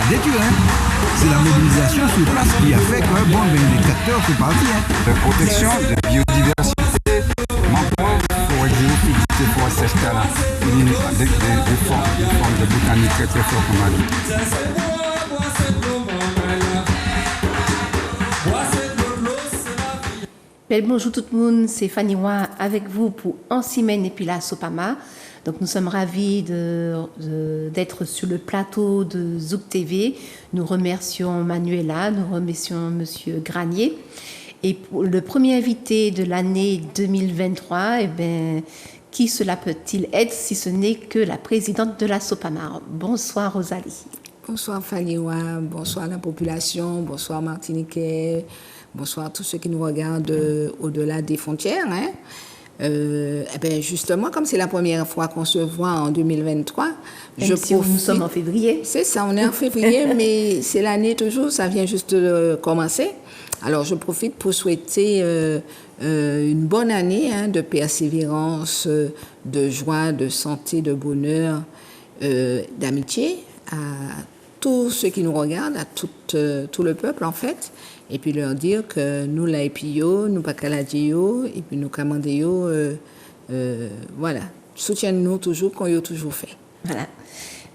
détruire. Hein. C'est la mobilisation sur place qui a fait que bon, ben, les capteurs sont partis. Hein. La protection de biodiversité, mangrove, forêt géophyte, forêt sèche là, des formes de botanique très très fortes comme on a dit. Bonjour tout le monde, c'est Fanny Wa avec vous pour Ansimène et puis la Sopama. Donc nous sommes ravis d'être sur le plateau de Zouk TV. Nous remercions Manuela, nous remercions Monsieur Granier. Et pour le premier invité de l'année 2023, eh bien, qui cela peut-il être si ce n'est que la présidente de la Sopama. Bonsoir Rosalie. Bonsoir Fanny Wa, bonsoir la population, bonsoir Martiniquais. Bonsoir à tous ceux qui nous regardent au-delà des frontières. Hein. Eh bien justement, comme c'est la première fois qu'on se voit en 2023, Même si nous sommes en février. C'est ça, on est en février, mais c'est l'année toujours, ça vient juste de commencer. Alors je profite pour souhaiter une bonne année hein, de persévérance, de joie, de santé, de bonheur, d'amitié à tous ceux qui nous regardent, à tout le peuple en fait. Et puis leur dire que nous, la EPIO, nous, pas Caladio, et puis nous, Camandéo, voilà, soutiennent-nous toujours, qu'on y a toujours fait. Voilà.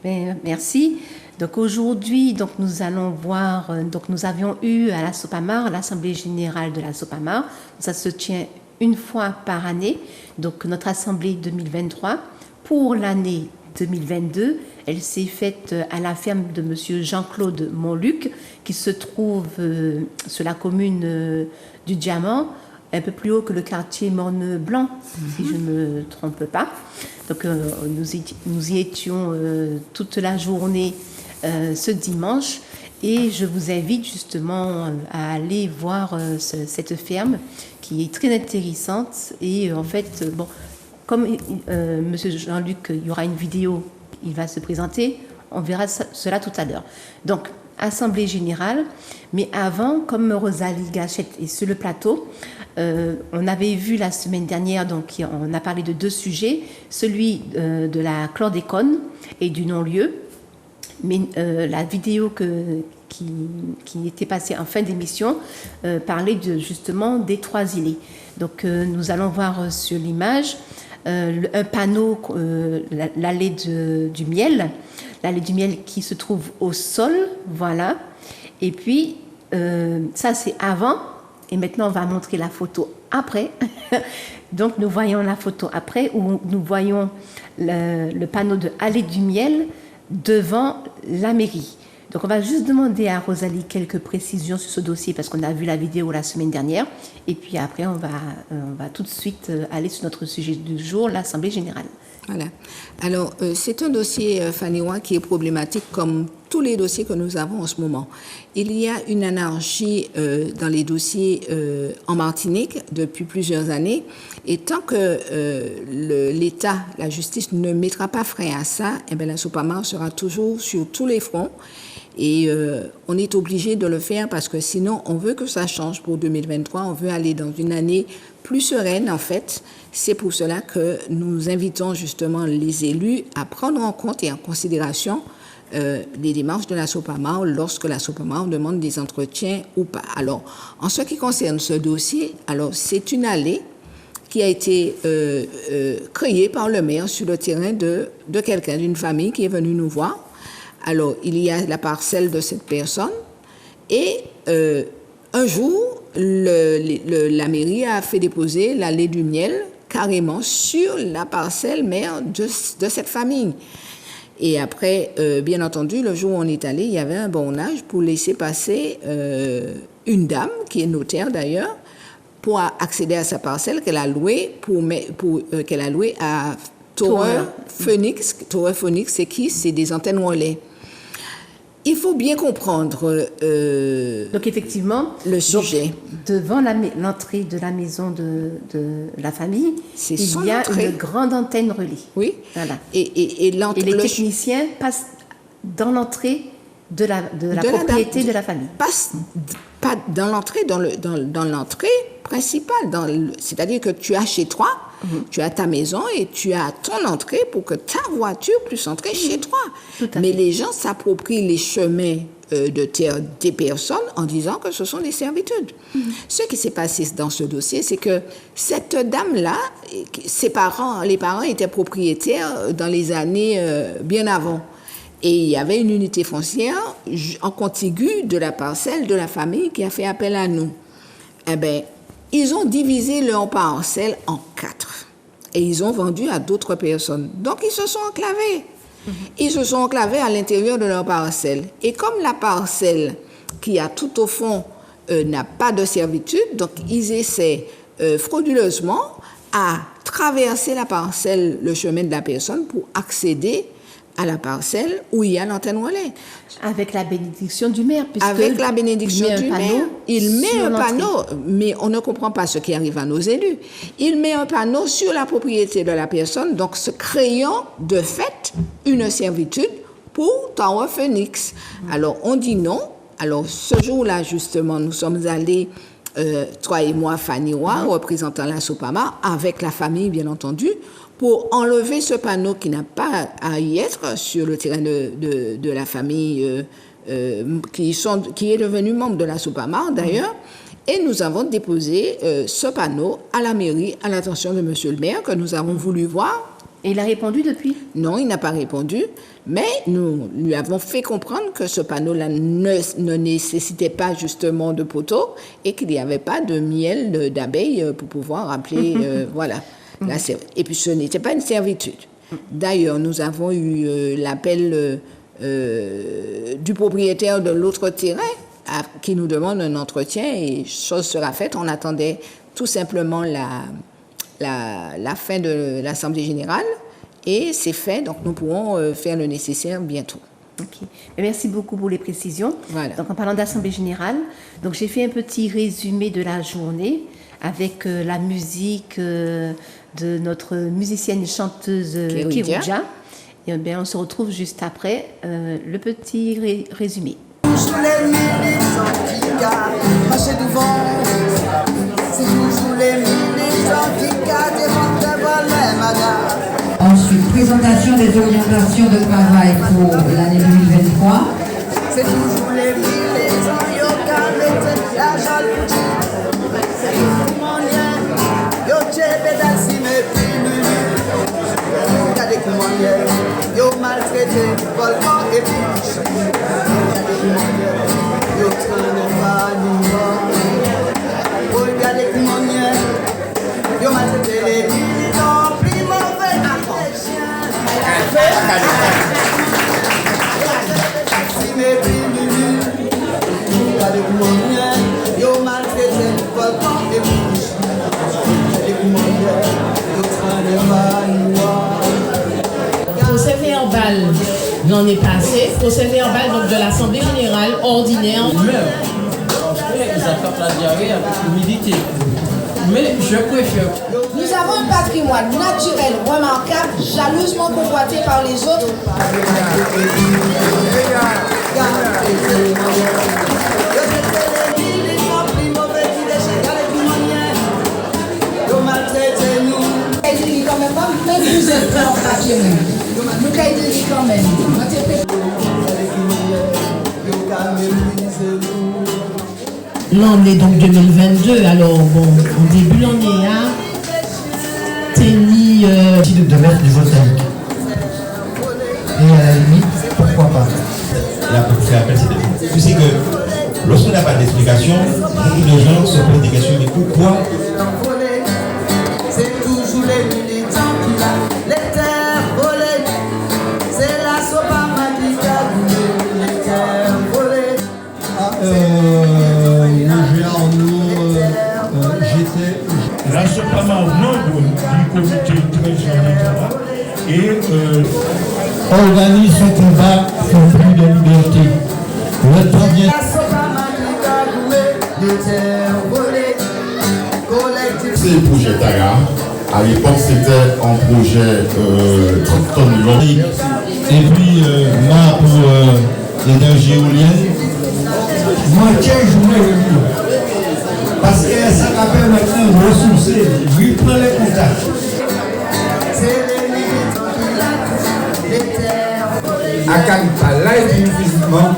Ben, merci. Donc aujourd'hui, donc nous allons voir, donc nous avions eu à la Sopamar, l'Assemblée générale de la Sopamar. Ça se tient une fois par année. Donc notre Assemblée 2023, pour l'année 2022, elle s'est faite à la ferme de Monsieur Jean-Claude Montluc, qui se trouve sur la commune du Diamant, un peu plus haut que le quartier Morne-Blanc, si je ne me trompe pas. Donc nous y étions toute la journée ce dimanche, et je vous invite justement à aller voir cette ferme qui est très intéressante. Et en fait, bon, comme Monsieur Jean-Luc, il y aura une vidéo, il va se présenter, on verra cela tout à l'heure. Donc, Assemblée générale, mais avant, comme Rosalie Gachette est sur le plateau, on avait vu la semaine dernière, donc on a parlé de deux sujets, celui de la chlordécone et du non-lieu, mais la vidéo qui était passée en fin d'émission parlait justement des trois îlets. Donc, nous allons voir sur l'image un panneau, l'allée du miel, qui se trouve au sol, voilà. Et puis, ça c'est avant, et maintenant on va montrer la photo après. Donc nous voyons la photo après, où nous voyons le panneau de allée du miel devant la mairie. Donc on va juste demander à Rosalie quelques précisions sur ce dossier, parce qu'on a vu la vidéo la semaine dernière, et puis après on va tout de suite aller sur notre sujet du jour, l'Assemblée générale. Voilà. Alors, c'est un dossier, Fanny Wa, qui est problématique comme tous les dossiers que nous avons en ce moment. Il y a une anarchie dans les dossiers en Martinique depuis plusieurs années, et tant que l'État, la justice ne mettra pas frein à ça, eh bien, la Sopamar sera toujours sur tous les fronts. Et on est obligé de le faire parce que sinon, on veut que ça change pour 2023. On veut aller dans une année plus sereine, en fait. C'est pour cela que nous invitons justement les élus à prendre en compte et en considération les démarches de la Sopamar lorsque la Sopamar demande des entretiens ou pas. Alors, en ce qui concerne ce dossier, alors c'est une allée qui a été créée par le maire sur le terrain de quelqu'un, d'une famille qui est venue nous voir. Alors, il y a la parcelle de cette personne et un jour, la mairie a fait déposer l'allée du miel carrément sur la parcelle mère de cette famille. Et après, bien entendu, le jour où on est allé, il y avait un bornage pour laisser passer une dame, qui est notaire d'ailleurs, pour accéder à sa parcelle qu'elle a louée qu'elle a louée à Tower Phoenix. Tower Phoenix, c'est qui? C'est des antennes relais. Il faut bien comprendre donc effectivement, le sujet. Devant l'entrée de la maison de la famille, il y a une grande antenne relais. Oui. Voilà. Et les techniciens passent dans l'entrée de la propriété de la famille. pas dans l'entrée, dans l'entrée principale, c'est-à-dire que tu as chez toi, tu as ta maison et tu as ton entrée pour que ta voiture puisse entrer chez toi. Mais les gens s'approprient les chemins de terre des personnes en disant que ce sont des servitudes. Ce qui s'est passé dans ce dossier, c'est que cette dame-là, les parents étaient propriétaires dans les années bien avant. Et il y avait une unité foncière en contigu de la parcelle de la famille qui a fait appel à nous. Eh bien, ils ont divisé leur parcelle en 4 et ils ont vendu à d'autres personnes. Donc, ils se sont enclavés. Ils se sont enclavés à l'intérieur de leur parcelle. Et comme la parcelle qui a tout au fond n'a pas de servitude, donc ils essaient frauduleusement à traverser la parcelle, le chemin de la personne pour accéder à la parcelle où il y a l'antenne relais. Avec la bénédiction du maire. Avec la bénédiction du maire, il met un panneau, mais on ne comprend pas ce qui arrive à nos élus. Il met un panneau sur la propriété de la personne, donc se créant de fait une servitude pour Tower Phoenix. Alors on dit non. Alors ce jour-là, justement, nous sommes allés, toi et moi, Fanny Roy, représentant la SOPAMA, avec la famille, bien entendu, pour enlever ce panneau qui n'a pas à y être sur le terrain de la famille qui est devenu membre de la SOPAMA d'ailleurs. Et nous avons déposé ce panneau à la mairie, à l'attention de monsieur le maire, que nous avons voulu voir. Et il a répondu depuis? Non, il n'a pas répondu, mais nous lui avons fait comprendre que ce panneau-là ne nécessitait pas justement de poteaux et qu'il n'y avait pas de miel d'abeilles pour pouvoir appeler, voilà. Et puis ce n'était pas une servitude. D'ailleurs, nous avons eu l'appel du propriétaire de l'autre terrain qui nous demande un entretien et chose sera faite. On attendait tout simplement la fin de l'Assemblée générale et c'est fait, donc nous pourrons faire le nécessaire bientôt. Ok. Merci beaucoup pour les précisions. Voilà. Donc en parlant d'Assemblée générale, donc j'ai fait un petit résumé de la journée avec la musique de notre musicienne et chanteuse Kérouja. Et bien, on se retrouve juste après le petit résumé. Toujours les militants qui gardent, marcher devant. C'est toujours les militants qui gardent devant les madame. Ensuite, présentation des orientations de travail pour l'année 2023. C'est toujours les militants qui gardent la jalousie. Regardez comment ils maltraité volcan et biche. Regardez comment ils traînent pas nous. Regardez comment ils maltraité les militants plus mauvais que les chiens. Regardez comment ils maltraité volcan et biche. Procès verbal l'en est passé. Procès verbal donc de l'Assemblée générale ordinaire. Ils attrapent la diarrhée avec humidité. Mais je préfère. Nous avons un patrimoine naturel remarquable, jalousement convoité par les autres. L'année donc 2022, alors bon, en début l'année a tenu de mettre du voltaïque. Et à la limite, pourquoi pas? Là, pour faire appel, c'est tu sais que lorsqu'on n'a pas d'explication, beaucoup de gens se posent des questions du coup, quoi? C'est toujours les militants qui a les terres volées. C'est la SOPAMA qui a voulu les terres volées. La SOPAMA membre du comité très électoral et organise son combat pour plus de liberté. Le temps vient. La SOPAMA qui a voulu les terres volées. C'est le projet Tara. À l'époque, c'était un projet 30 tonnes long. Et puis, là, pour l'énergie éolienne, moitié journée remis. Parce que ça va permettre de ressourcer, lui prendre les contacts. Akan pas là et puis physiquement,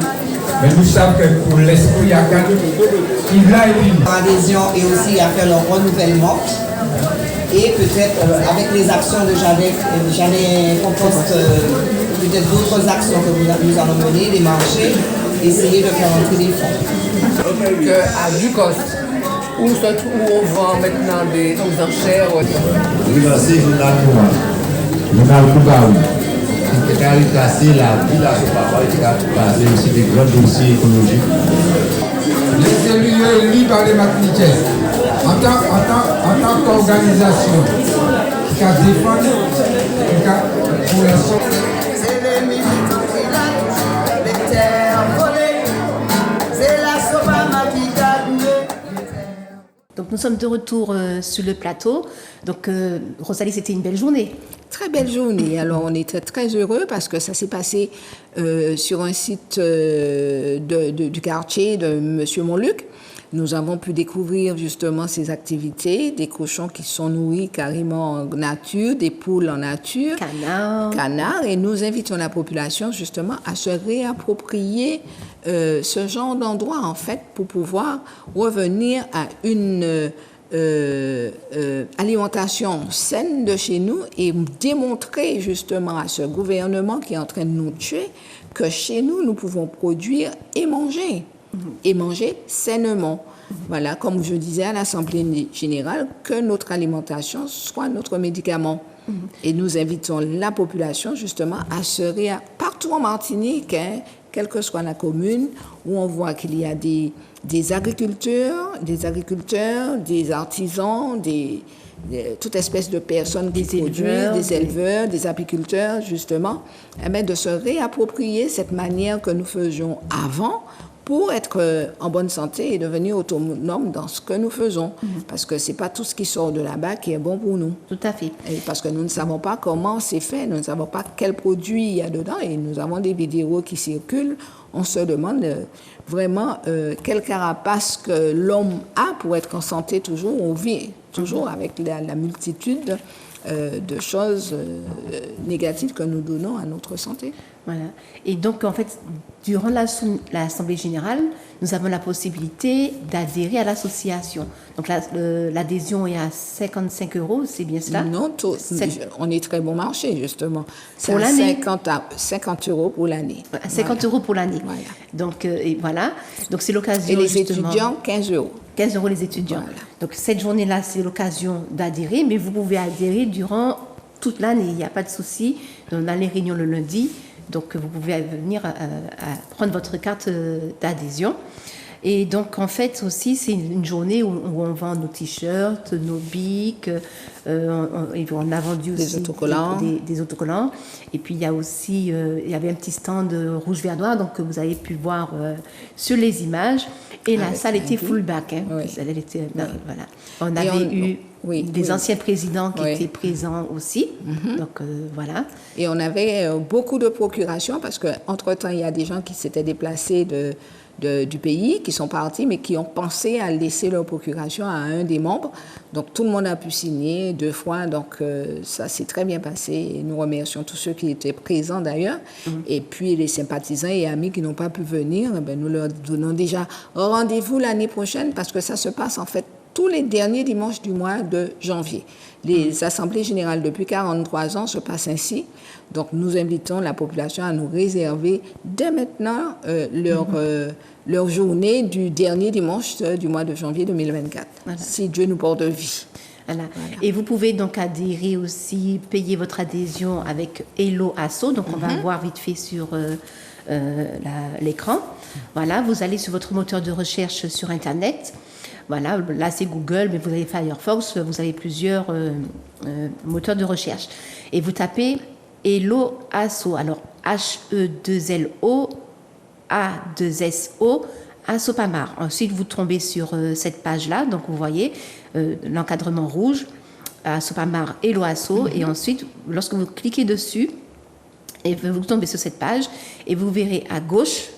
mais nous savons que pour l'esprit Akan, il l'a et puis. Adhésion et aussi à faire leur renouvellement. Et peut-être avec les actions de Janet Compost, peut-être d'autres actions que nous allons mener, des marchés, essayer de faire entrer des fonds. À Ducos, où on vend maintenant des enchères. Oui, c'est journal Koubaoui. Il a classé la ville à ce papa, il a passé aussi des grands dossiers écologiques. Les élus élus par les Martiniquais, en tant qu'organisation, qui a défendu pour la sortie. C'est les militants qui la touchent, les terres volées, c'est la Sopamar qui gagne. Donc nous sommes de retour sur le plateau. Donc Rosalie, c'était une belle journée. Très belle journée. Alors on était très heureux parce que ça s'est passé sur un site du quartier de Monsieur Montluc. Nous avons pu découvrir justement ces activités, des cochons qui sont nourris carrément en nature, des poules en nature, canards, et nous invitons la population justement à se réapproprier ce genre d'endroit en fait pour pouvoir revenir à une alimentation saine de chez nous et démontrer justement à ce gouvernement qui est en train de nous tuer que chez nous, nous pouvons produire et manger sainement. Voilà, comme je disais à l'Assemblée générale, que notre alimentation soit notre médicament. Et nous invitons la population justement à se partout en Martinique, hein, quelle que soit la commune, où on voit qu'il y a des agriculteurs, des artisans, toute espèce de personnes qui produisent, des éleveurs, des apiculteurs, justement, de se réapproprier cette manière que nous faisions avant pour être en bonne santé et devenir autonome dans ce que nous faisons. Parce que ce n'est pas tout ce qui sort de là-bas qui est bon pour nous. Tout à fait. Et parce que nous ne savons pas comment c'est fait, nous ne savons pas quel produit il y a dedans et nous avons des vidéos qui circulent. On se demande vraiment quelle carapace que l'homme a pour être en santé toujours. On vit toujours avec la multitude de choses négatives que nous donnons à notre santé. Voilà. Et donc, en fait, durant l'Assemblée générale, nous avons la possibilité d'adhérer à l'association. Donc, l'adhésion est à 55 €, c'est bien cela? Non, on est très bon marché, justement. C'est pour l'année? 50 € pour l'année. 50 € pour l'année. Voilà. Donc, et voilà. Donc, c'est l'occasion. Et les étudiants, 15 €. 15 € les étudiants. Voilà. Donc, cette journée-là, c'est l'occasion d'adhérer, mais vous pouvez adhérer durant toute l'année. Il n'y a pas de souci. On a les réunions le lundi. Donc, vous pouvez venir à prendre votre carte d'adhésion. Et donc, en fait, aussi, c'est une journée où on vend nos t-shirts, nos bics, on a vendu aussi des autocollants. Et puis, il y a aussi, il y avait un petit stand rouge, vert, noir, donc que vous avez pu voir sur les images. Et la salle était full back. Hein. Oui. Elle était, voilà. On avait eu des anciens présidents qui étaient présents aussi. Donc, voilà. Et on avait beaucoup de procurations parce qu'entre-temps, il y a des gens qui s'étaient déplacés du pays, qui sont partis, mais qui ont pensé à laisser leur procuration à un des membres. Donc, tout le monde a pu signer 2 fois. Donc, ça s'est très bien passé. Et nous remercions tous ceux qui étaient présents, d'ailleurs. Et puis, les sympathisants et amis qui n'ont pas pu venir, nous leur donnons déjà rendez-vous l'année prochaine parce que ça se passe, en fait, tous les derniers dimanches du mois de janvier. Les assemblées générales depuis 43 ans se passent ainsi. Donc, nous invitons la population à nous réserver dès maintenant leur journée du dernier dimanche du mois de janvier 2024, si Dieu nous porte vie. Voilà. Et vous pouvez donc adhérer aussi, payer votre adhésion avec Hello Asso. Donc, on va voir vite fait sur l'écran. Voilà, vous allez sur votre moteur de recherche sur Internet. Voilà, là c'est Google, mais vous avez Firefox, vous avez plusieurs moteurs de recherche. Et vous tapez Hello Asso, alors H-E-2-L-O A-2-S-O Sopamar. Ensuite, vous tombez sur cette page-là, donc vous voyez l'encadrement rouge, Sopamar Hello Asso, et ensuite, lorsque vous cliquez dessus, et vous tombez sur cette page, et vous verrez à gauche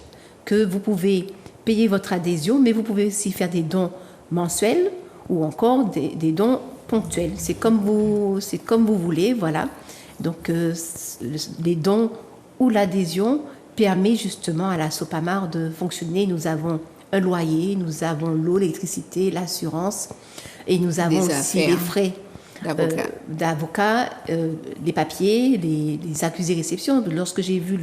que vous pouvez payer votre adhésion, mais vous pouvez aussi faire des dons mensuels ou encore des dons ponctuels. C'est comme vous voulez, voilà. Donc, les dons ou l'adhésion permet justement à la Sopamar de fonctionner. Nous avons un loyer, nous avons l'eau, l'électricité, l'assurance et nous avons aussi les frais d'avocat, les papiers, les accusés-réceptions. Lorsque j'ai vu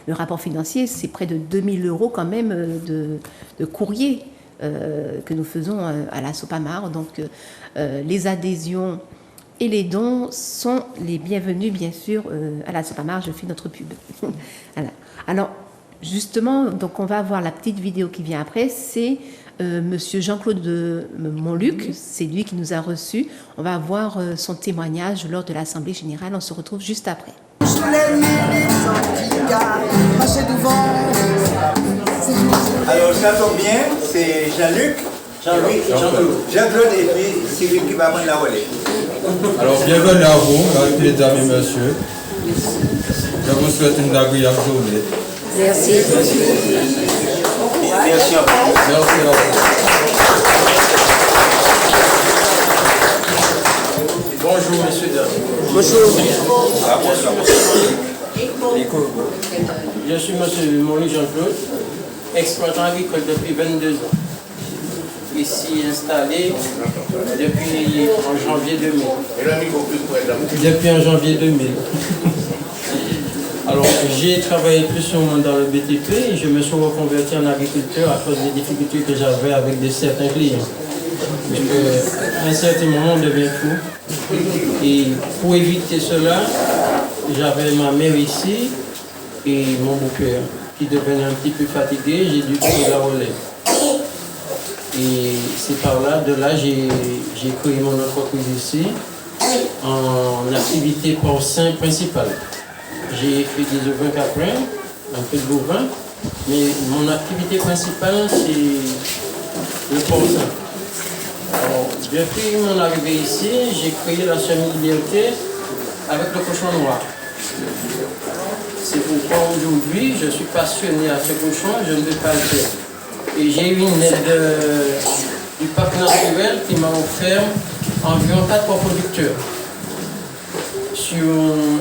le rapport financier, c'est près de 2000 € quand même de courrier que nous faisons à la Sopamar. Donc, les adhésions et les dons sont les bienvenus, bien sûr, à la Sopamar. Je fais notre pub. Voilà. Alors, justement, donc on va voir la petite vidéo qui vient après. C'est Monsieur Jean-Claude de Montluc. C'est lui qui nous a reçus. On va voir son témoignage lors de l'Assemblée générale. On se retrouve juste après. Alors, ça tombe bien, c'est Jean-Luc. Jean-Claude et puis c'est lui qui va prendre la relève. Alors, bienvenue à vous, mesdames et messieurs. Je vous souhaite une agréable journée. Merci. Merci à vous. Merci à vous. Bonjour, messieurs, dames. Bonjour. Je suis monsieur Montluc Jean-Claude, exploitant agricole depuis 22 ans. Ici installé depuis en janvier 2000. Depuis en janvier 2000. Alors, j'ai travaillé plus souvent dans le BTP et je me suis reconverti en agriculteur à cause des difficultés que j'avais avec certains clients. À un certain moment, on devient fou. Et pour éviter cela, j'avais ma mère ici et mon beau-père qui devenait un petit peu fatigué. J'ai dû prendre la relève. Et c'est par là, j'ai créé mon entreprise ici en activité porcin principale. J'ai fait des ovins caprins, un peu de bovin, mais mon activité principale, c'est le porcin. Alors, depuis mon arrivée ici, j'ai créé la semi-liberté avec le cochon noir. C'est pourquoi aujourd'hui, je suis passionné à ce cochon, je ne veux pas le faire. Et j'ai eu une aide du parc naturel qui m'a offert environ 4 reproducteurs sur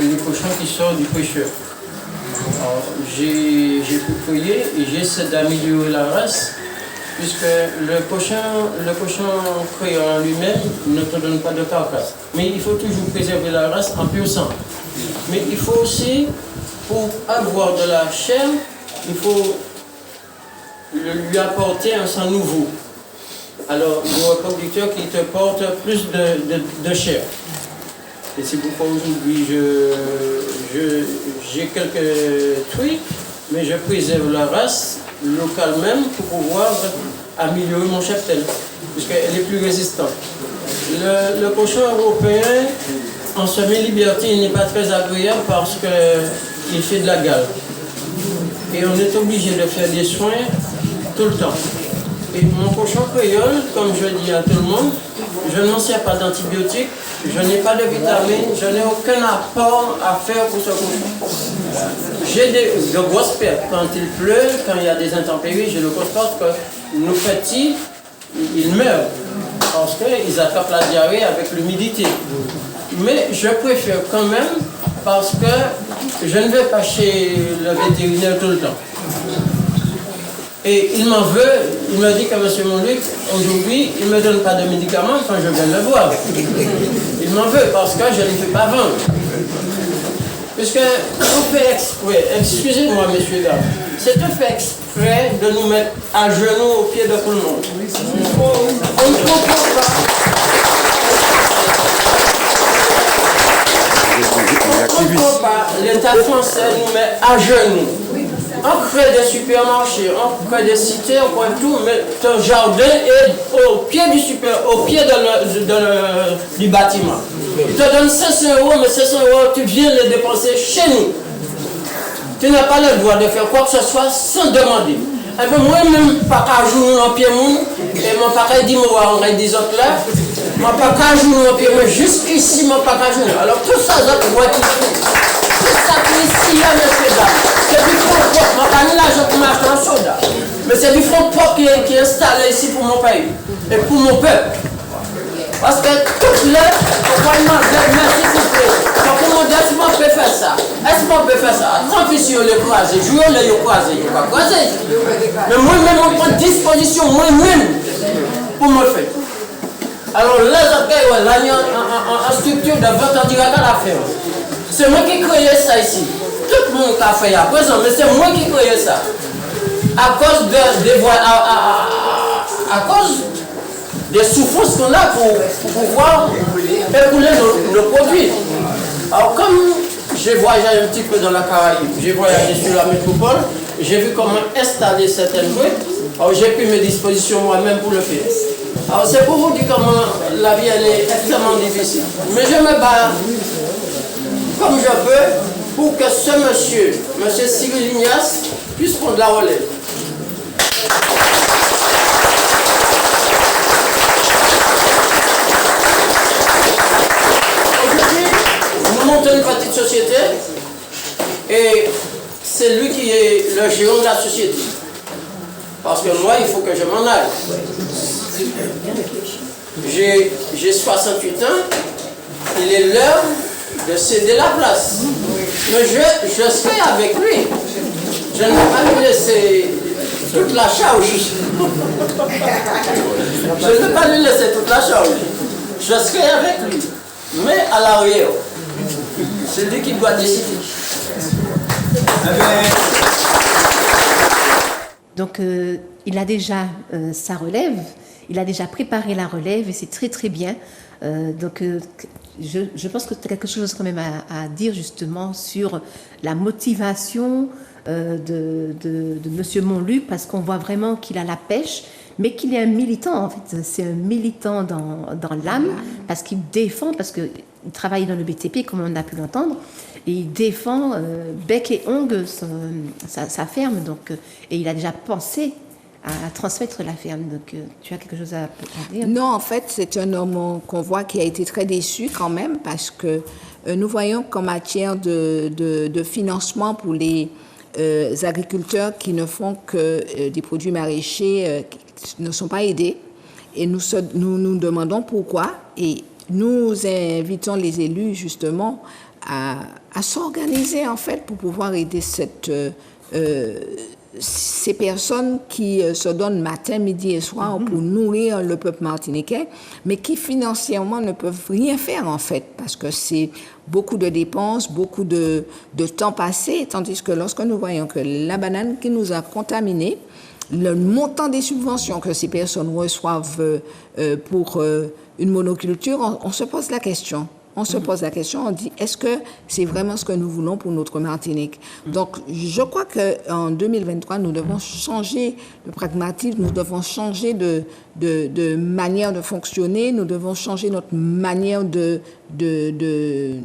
les cochons qui sortent du pêcheur. J'ai pu créer et j'essaie d'améliorer la race puisque le cochon créé en lui-même ne te donne pas de carcasse. Mais il faut toujours préserver la race en pur sang. Mais il faut aussi, pour avoir de la chair, il faut lui apporter un sang nouveau. Alors, le reproducteur qui te porte plus de chair. Et c'est pourquoi aujourd'hui j'ai quelques trucs, mais je préserve la race locale même pour pouvoir améliorer mon cheptel, puisqu'elle est plus résistante. Le cochon européen, en semi-liberté, il n'est pas très agréable parce qu'il fait de la gale. Et on est obligé de faire des soins tout le temps. Et mon cochon créole, comme je dis à tout le monde, je n'en sers pas d'antibiotiques, je n'ai pas de vitamines, je n'ai aucun apport à faire pour ce cochon. J'ai de grosses pertes. Quand il pleut, quand il y a des intempéries, je le constate que nos petits, ils meurent parce qu'ils attrapent la diarrhée avec l'humidité. Mais je préfère quand même parce que je ne vais pas chez le vétérinaire tout le temps. Et il m'en veut, il me dit que M. Montluc, aujourd'hui, il ne me donne pas de médicaments quand je viens le voir. Il m'en veut parce que je ne les fais pas vendre. Puisque on fait exprès, excusez-moi messieurs dames, c'est un fait exprès de nous mettre à genoux au pied de tout le monde. On ne comprend pas. On ne comprend pas. L'État français nous met à genoux. On crée des supermarchés, on crée des cités, on crée tout, mais ton jardin est au pied du bâtiment. Il te donne 500 €, mais 500 €, tu viens les dépenser chez nous. Tu n'as pas le droit de faire quoi que ce soit sans demander. Et bien moi-même, pas qu'à jouer en pied moun, et mon papa dit moi on des autres là, mon pas qu'à jouer en pied, mais jusqu'ici mon pas qu'à jouer. Alors tout ça, je vois qu'il faut. C'est ça qui est ici, là, messieurs dames. C'est du confort, je n'ai pas l'argent pour m'acheter un soda. Mais mais c'est du fonds propre qui est installé ici pour mon pays et pour mon peuple. Parce que toutes les, on va demander, merci s'il vous plaît. Donc, comment dire, est-ce qu'on peut faire ça? Est-ce qu'on peut faire ça? Tant pis si on les croise, jouer les croiser, on va croiser. Mais moi-même, on prend disposition, moi-même, pour me le faire. Alors, les accueils, là, il y a une structure de vente en direct à la ferme. C'est moi qui ai créé ça ici. Tout le monde a fait à présent, mais c'est moi qui ai créé ça. À cause des souffrances qu'on a pour pouvoir écouler nos produits. Alors, comme j'ai voyagé un petit peu dans la Caraïbe, j'ai voyagé sur la métropole, j'ai vu comment installer certaines rues. Alors, j'ai pris mes dispositions moi-même pour le faire. Alors, c'est pour vous dire comment la vie elle est extrêmement difficile. Mais je me bats comme je peux pour que ce monsieur Cyril Ignace, puisse prendre la relève. Nous montons une petite société et c'est lui qui est le gérant de la société. Parce que moi, il faut que je m'en aille. J'ai 68 ans, il est l'heure de céder la place. Mais je serai avec lui. Je ne vais pas lui laisser toute la charge. Je ne vais pas lui laisser toute la charge. Je serai avec lui. Mais à l'arrière, c'est lui qui doit décider. Donc, il a déjà sa relève, il a déjà préparé la relève et c'est très très bien. Je pense que tu as quelque chose quand même à dire justement sur la motivation de M. Montluc, parce qu'on voit vraiment qu'il a la pêche, mais qu'il est un militant en fait. C'est un militant dans l'âme, parce qu'il défend, parce qu'il travaille dans le BTP comme on a pu l'entendre, et il défend bec et ongle sa ferme, donc, et il a déjà pensé à transmettre la ferme. Donc, tu as quelque chose à dire? Non, en fait, c'est un homme qu'on voit qui a été très déçu quand même, parce que nous voyons qu'en matière de financement pour les agriculteurs qui ne font que des produits maraîchers ne sont pas aidés. Et nous nous demandons pourquoi. Et nous invitons les élus, justement, à s'organiser, en fait, pour pouvoir aider ces personnes qui se donnent matin, midi et soir pour nourrir le peuple martiniquais, mais qui financièrement ne peuvent rien faire en fait, parce que c'est beaucoup de dépenses, beaucoup de temps passé, tandis que lorsque nous voyons que la banane qui nous a contaminés, le montant des subventions que ces personnes reçoivent pour une monoculture, on se pose la question. On se pose la question, on dit, est-ce que c'est vraiment ce que nous voulons pour notre Martinique? Donc, je crois qu'en 2023, nous devons changer de pragmatisme, nous devons changer de manière de fonctionner, nous devons changer notre manière de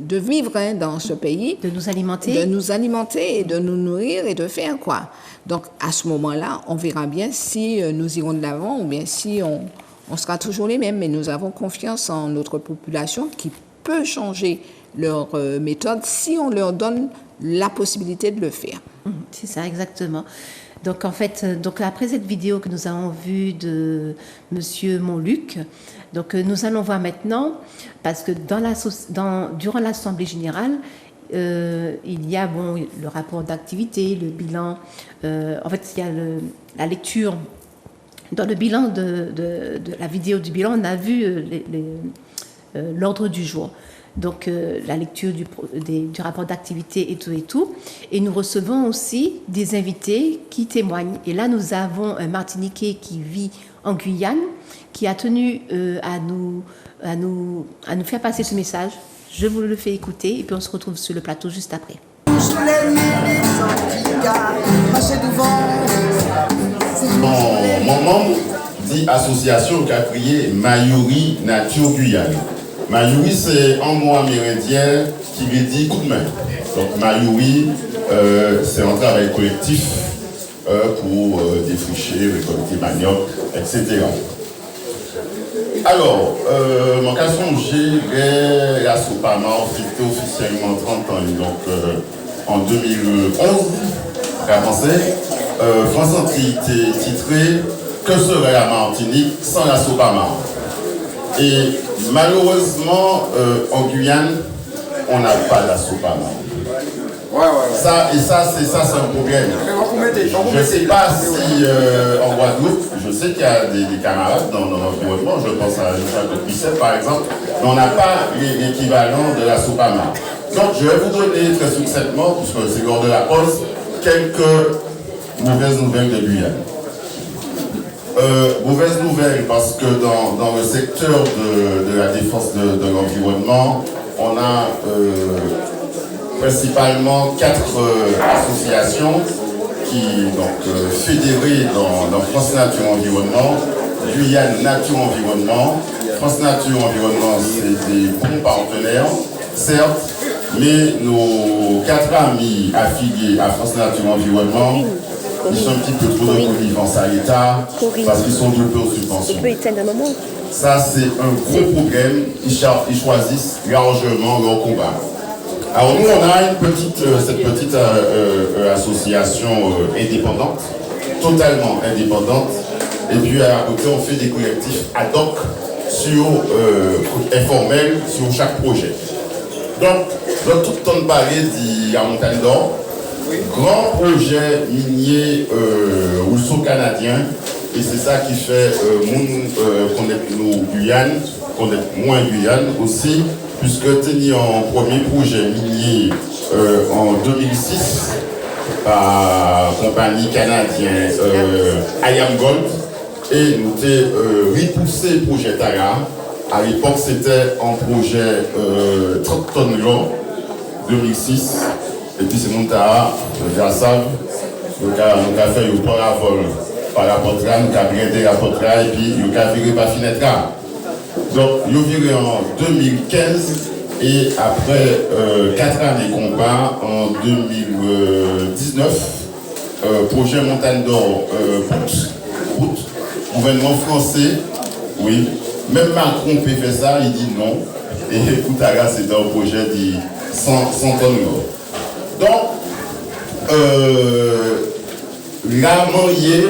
vivre dans ce pays. De nous alimenter. De nous alimenter et de nous nourrir et de faire quoi. Donc, à ce moment-là, on verra bien si nous irons de l'avant ou bien si on sera toujours les mêmes. Mais nous avons confiance en notre population qui peut changer leur méthode si on leur donne la possibilité de le faire. C'est ça, exactement. Donc, en fait, après cette vidéo que nous avons vue de M. Montluc, donc, nous allons voir maintenant, parce que durant l'Assemblée générale, il y a le rapport d'activité, le bilan. En fait, il y a la lecture. Dans le bilan de la vidéo du bilan, on a vu l'ordre du jour. Donc, la lecture du rapport d'activité et tout. Et nous recevons aussi des invités qui témoignent. Et là, nous avons un Martiniquais qui vit en Guyane, qui a tenu à nous faire passer ce message. Je vous le fais écouter et puis on se retrouve sur le plateau juste après. Mon membre dit association qui a créé Mayuri Nature Guyane. Mayuri, c'est un mot amérindien qui veut dire coup de main. Donc Mayuri, c'est un travail collectif pour défricher, récolter manioc, etc. Alors, mon cas j'ai la Sopamar fêté officiellement 30 ans, donc en 2011, j'ai avancé. France Antilles titré « Que serait la Martinique sans la Sopamar ?» Et malheureusement, en Guyane, on n'a pas la Sopamar. Ça, c'est un problème. Je ne sais pas si en Guadeloupe, je sais qu'il y a des camarades dans l'environnement, je pense à Jacques Pisset par exemple, mais on n'a pas l'équivalent de la Sopamar. Donc je vais vous donner très succinctement, puisque c'est lors de la pause, quelques mauvaises nouvelles de Guyane. Mauvaises nouvelles parce que dans le secteur de la défense de l'environnement, on a principalement 4 associations qui fédérées dans France Nature Environnement, Guyane Nature Environnement. France Nature Environnement, c'est des bons partenaires, certes, mais nos 4 amis affiliés à France Nature Environnement, ils sont un petit peu trop de connivence à l'État parce qu'ils sont doublés aux subventions. Ça, c'est un gros problème. Ils choisissent largement leur combat. Alors nous, on a cette petite association indépendante, totalement indépendante. Et puis à côté, on fait des collectifs ad hoc informels sur chaque projet. Donc, je vais tout le temps parler à Montagne d'Or. Grand projet minier russo-canadien. Et c'est ça qui fait connaître nos Guyane, connaître moins Guyane aussi, puisque tenu en premier projet minier en 2006 par compagnie canadienne IAM Gold, et nous avons repoussé le projet Tara. À l'époque, c'était un projet 30 tonnes l'eau, 2006, et puis c'est mon Tara, le savent, nous avons fait le parabole par la porte là, nous avons brindé la porte là, et puis nous avons viré par la fenêtre là. Donc, nous viré en 2015 et après 4 années de combat, en 2019, projet Montagne d'Or, route, gouvernement français, oui, même Macron peut faire ça, il dit non, et Koutara c'est un projet de 100 tonnes d'or. Donc, la mariée,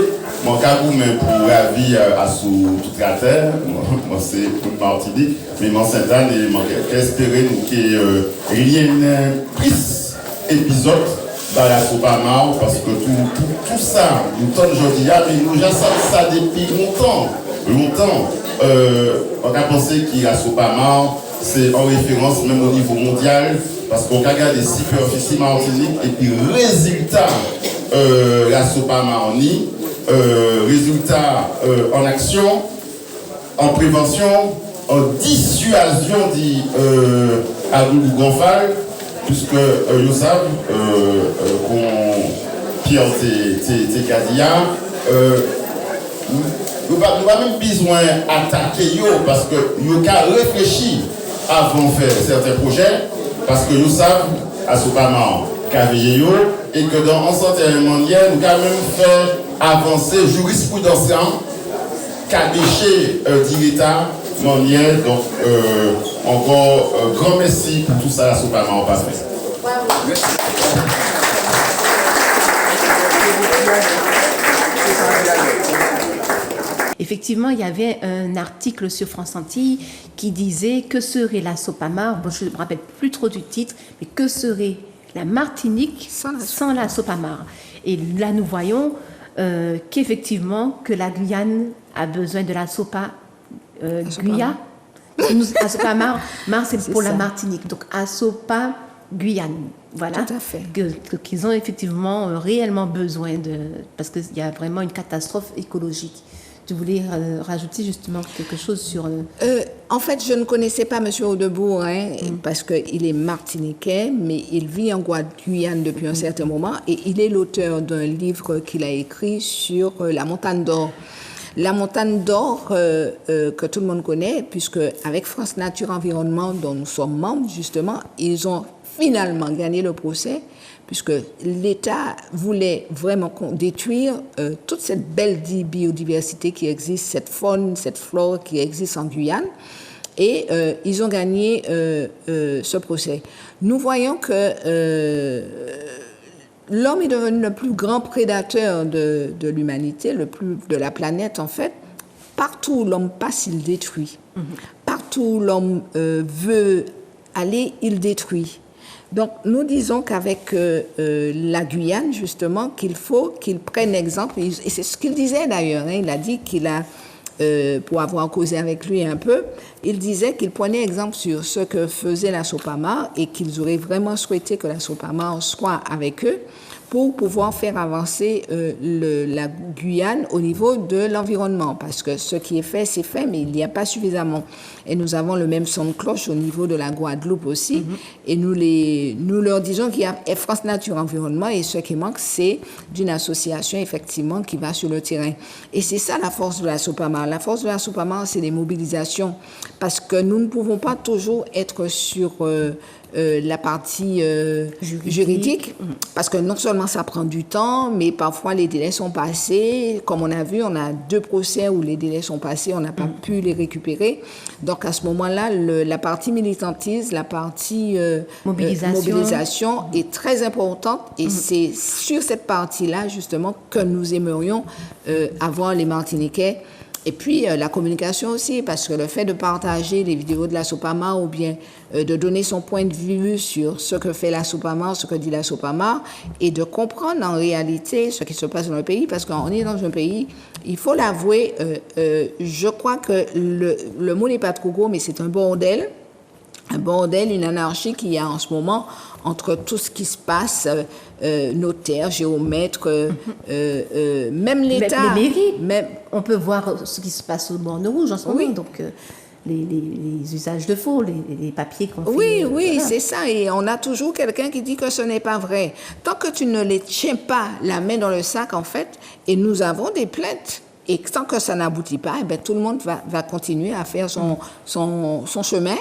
mon cagoumé pour la vie à sous toute la terre, moi c'est pour Martinique, mais mon Saint-Anne et mon espérer nous qu'il y ait un plus épisode dans la Sopamar parce que tout ça, nous sommes aujourd'hui, mais nous avons ça depuis longtemps. On a pensé qu'il y a Sopamar, c'est en référence même au niveau mondial, parce qu'on regarde des superficies Martinique et puis résultat, la Sopamar en I. Résultat en action, en prévention, en dissuasion dit Adoulou Gonfal, puisque vous savez qu'on Pierre Técadia, nous n'avons pas même besoin d'attaquer parce que nous avons réfléchi avant de faire certains projets, parce que nous savons à Sopamar et que dans un certain manière, nous avons même fait avancer jurisprudence qu'a déché d'État manière. Donc, encore grand merci pour tout ça, la Sopamar pas fait. Effectivement, il y avait un article sur France Antilles qui disait que serait la Sopamar, bon, je ne me rappelle plus trop du titre, mais que serait la Martinique sans la Sopamar. Et là, nous voyons qu'effectivement, que la Guyane a besoin de la Guyane. La Sopamar, c'est pour la Martinique. Donc, Asopa Guyane. Voilà. Tout à fait. Qu'ils ont effectivement réellement besoin parce qu'il y a vraiment une catastrophe écologique. Tu voulais rajouter justement quelque chose sur... En fait, je ne connaissais pas M. Audebourg, parce qu'il est martiniquais, mais il vit en Guyane depuis un certain moment, et il est l'auteur d'un livre qu'il a écrit sur la Montagne d'Or. La Montagne d'Or, que tout le monde connaît, puisque avec France Nature Environnement, dont nous sommes membres, justement, ils ont finalement gagné le procès, puisque l'État voulait vraiment détruire toute cette belle biodiversité qui existe, cette faune, cette flore qui existe en Guyane. Et ils ont gagné ce procès. Nous voyons que l'homme est devenu le plus grand prédateur de l'humanité, de la planète en fait. Partout où l'homme passe, il détruit. Partout où l'homme veut aller, il détruit. Donc, nous disons qu'avec la Guyane, justement, qu'il faut qu'il prenne exemple. Et c'est ce qu'il disait d'ailleurs. Hein, il a dit qu'il a, pour avoir causé avec lui un peu, il disait qu'il prenait exemple sur ce que faisait la Sopamar et qu'ils auraient vraiment souhaité que la Sopamar soit avec eux pour pouvoir faire avancer la Guyane au niveau de l'environnement. Parce que ce qui est fait, c'est fait, mais il n'y a pas suffisamment. Et nous avons le même son de cloche au niveau de la Guadeloupe aussi. Et nous leur disons qu'il y a France Nature Environnement et ce qui manque, c'est d'une association, effectivement, qui va sur le terrain. Et c'est ça la force de la Sopamar. La force de la Sopamar, c'est les mobilisations. Parce que nous ne pouvons pas toujours être sur la partie juridique, parce que non seulement ça prend du temps, mais parfois les délais sont passés. Comme on a vu, on a 2 procès où les délais sont passés, on n'a pas pu les récupérer. Donc à ce moment-là, la partie militantise, la partie mobilisation est très importante et c'est sur cette partie-là justement que nous aimerions avoir les Martiniquais. Et puis la communication aussi, parce que le fait de partager les vidéos de la Sopamar ou bien de donner son point de vue sur ce que fait la Sopamar, ce que dit la Sopamar, et de comprendre en réalité ce qui se passe dans le pays, parce qu'on est dans un pays, il faut l'avouer, je crois que le mot n'est pas trop gros, mais c'est un bordel, une anarchie qu'il y a en ce moment entre tout ce qui se passe, notaires, géomètres, même l'État. Les mairies, on peut voir ce qui se passe au Borne Rouge en ce moment, donc les usages de faux, les papiers qu'on fait. Oui, voilà. c'est ça, et on a toujours quelqu'un qui dit que ce n'est pas vrai. Tant que tu ne les tiens pas la main dans le sac, en fait, et nous avons des plaintes, et tant que ça n'aboutit pas, eh bien, tout le monde va continuer à faire son chemin.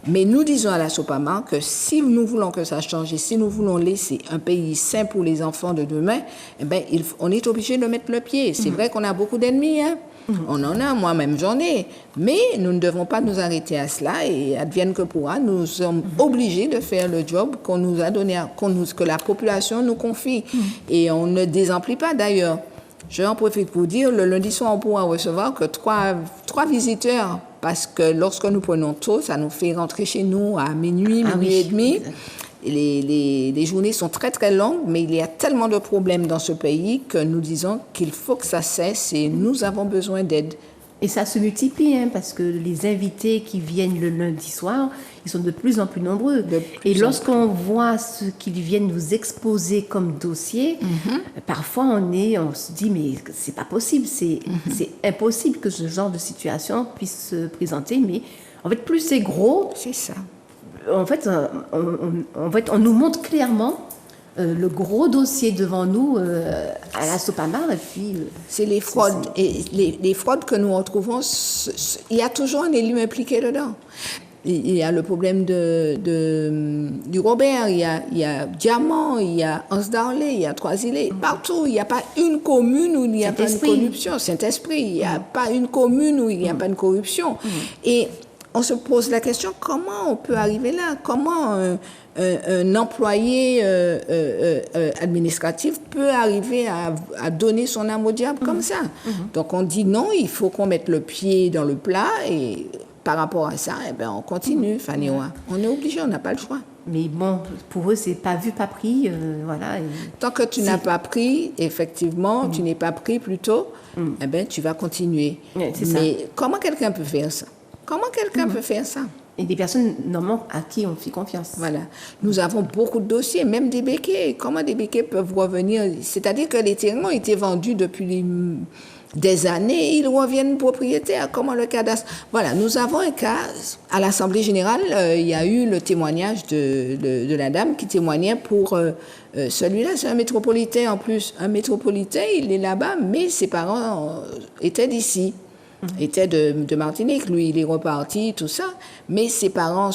Mais nous disons à la Sopamar que si nous voulons que ça change et si nous voulons laisser un pays sain pour les enfants de demain, eh bien, on est obligé de mettre le pied. C'est vrai qu'on a beaucoup d'ennemis, hein. On en a, moi-même j'en ai. Mais nous ne devons pas nous arrêter à cela et advienne que pourra. Nous sommes obligés de faire le job qu'on nous a donné, que la population nous confie. Et on ne désemplit pas d'ailleurs. Je en profite pour dire, le lundi soir, on pourra recevoir que 3 visiteurs, parce que lorsque nous prenons tôt, ça nous fait rentrer chez nous à minuit et demi. Les journées sont très très longues, mais il y a tellement de problèmes dans ce pays que nous disons qu'il faut que ça cesse et nous avons besoin d'aide. Et ça se multiplie, hein, parce que les invités qui viennent le lundi soir, ils sont de plus en plus nombreux. Et lorsqu'on voit ce qu'ils viennent nous exposer comme dossier, parfois on se dit, mais c'est pas possible, c'est impossible que ce genre de situation puisse se présenter. Mais en fait, plus c'est gros, c'est ça. En fait, on nous montre clairement le gros dossier devant nous à la Sopamar et puis c'est les fraudes et les fraudes que nous retrouvons, il y a toujours un élu impliqué dedans. Il y a le problème du Robert, il y a Diamant, il y a Anse-Darlé, il y a Trois-Îlets. Partout, il n'y a pas une commune où il n'y a pas de corruption. Saint-Esprit, il n'y a pas une commune où il n'y a pas de corruption. Et on se pose la question, comment on peut arriver là? Comment un employé administratif peut arriver à donner son âme au diable comme ça? Donc on dit non, il faut qu'on mette le pied dans le plat et par rapport à ça, eh ben, on continue, Faniwa. On est obligé, on n'a pas le choix. Mais bon, pour eux, c'est pas vu, pas pris, voilà. Tant que tu n'as pas pris, effectivement, tu n'es pas pris plutôt, eh ben, tu vas continuer. Mais comment quelqu'un peut faire ça? Comment quelqu'un peut faire ça? Et des personnes, normalement, à qui on fait confiance. Voilà. Nous avons beaucoup de dossiers, même des béquets. Comment des béquets peuvent revenir? C'est-à-dire que les terrains ont été vendus depuis des années, ils reviennent propriétaires. Comment le cadastre? Voilà, nous avons un cas, à l'Assemblée générale, il y a eu le témoignage de la dame qui témoignait pour celui-là, c'est un métropolitain en plus. Un métropolitain, il est là-bas, mais ses parents étaient d'ici. Était de Martinique, lui il est reparti, tout ça, mais ses parents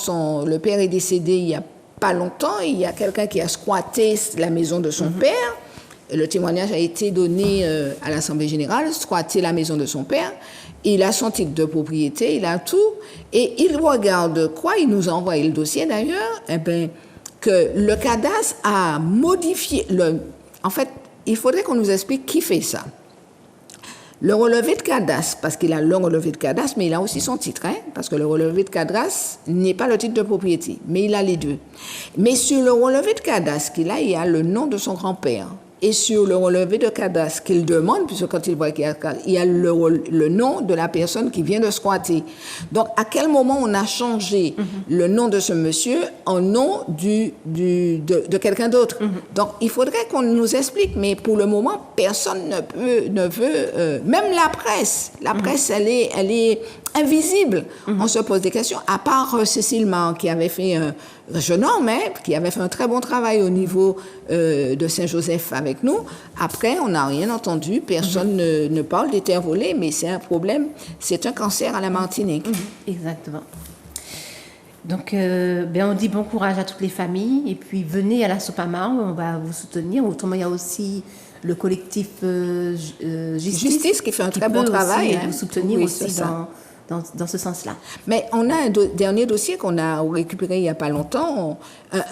le père est décédé il n'y a pas longtemps, il y a quelqu'un qui a squatté la maison de son père, le témoignage a été donné à l'Assemblée générale, squatter la maison de son père, il a son titre de propriété, il a tout, et il regarde quoi, il nous a envoyé le dossier d'ailleurs, eh bien, que le cadastre a modifié, En fait, il faudrait qu'on nous explique qui fait ça. Le relevé de cadastre, parce qu'il a le relevé de cadastre, mais il a aussi son titre, hein, parce que le relevé de cadastre n'est pas le titre de propriété, mais il a les deux. Mais sur le relevé de cadastre qu'il a, il y a le nom de son grand-père. Et sur le relevé de cadastre qu'il demande, puisque quand il voit qu'il y a le nom de la personne qui vient de squatter. Donc, à quel moment on a changé le nom de ce monsieur en nom de quelqu'un d'autre? Donc, il faudrait qu'on nous explique, mais pour le moment, personne ne veut, même la presse, elle est invisible. On se pose des questions, à part Cécile Marc, qui avait fait qui avait fait un très bon travail au niveau de Saint-Joseph avec nous. Après, on n'a rien entendu, personne ne parle des terres volées, mais c'est un problème, c'est un cancer à la Martinique. Exactement. Donc, on dit bon courage à toutes les familles, et puis venez à la Sopamar, on va vous soutenir. Autrement, il y a aussi le collectif Justice qui fait un très bon travail. Vous soutenir aussi dans ce sens-là. Mais on a un dernier dossier qu'on a récupéré il n'y a pas longtemps.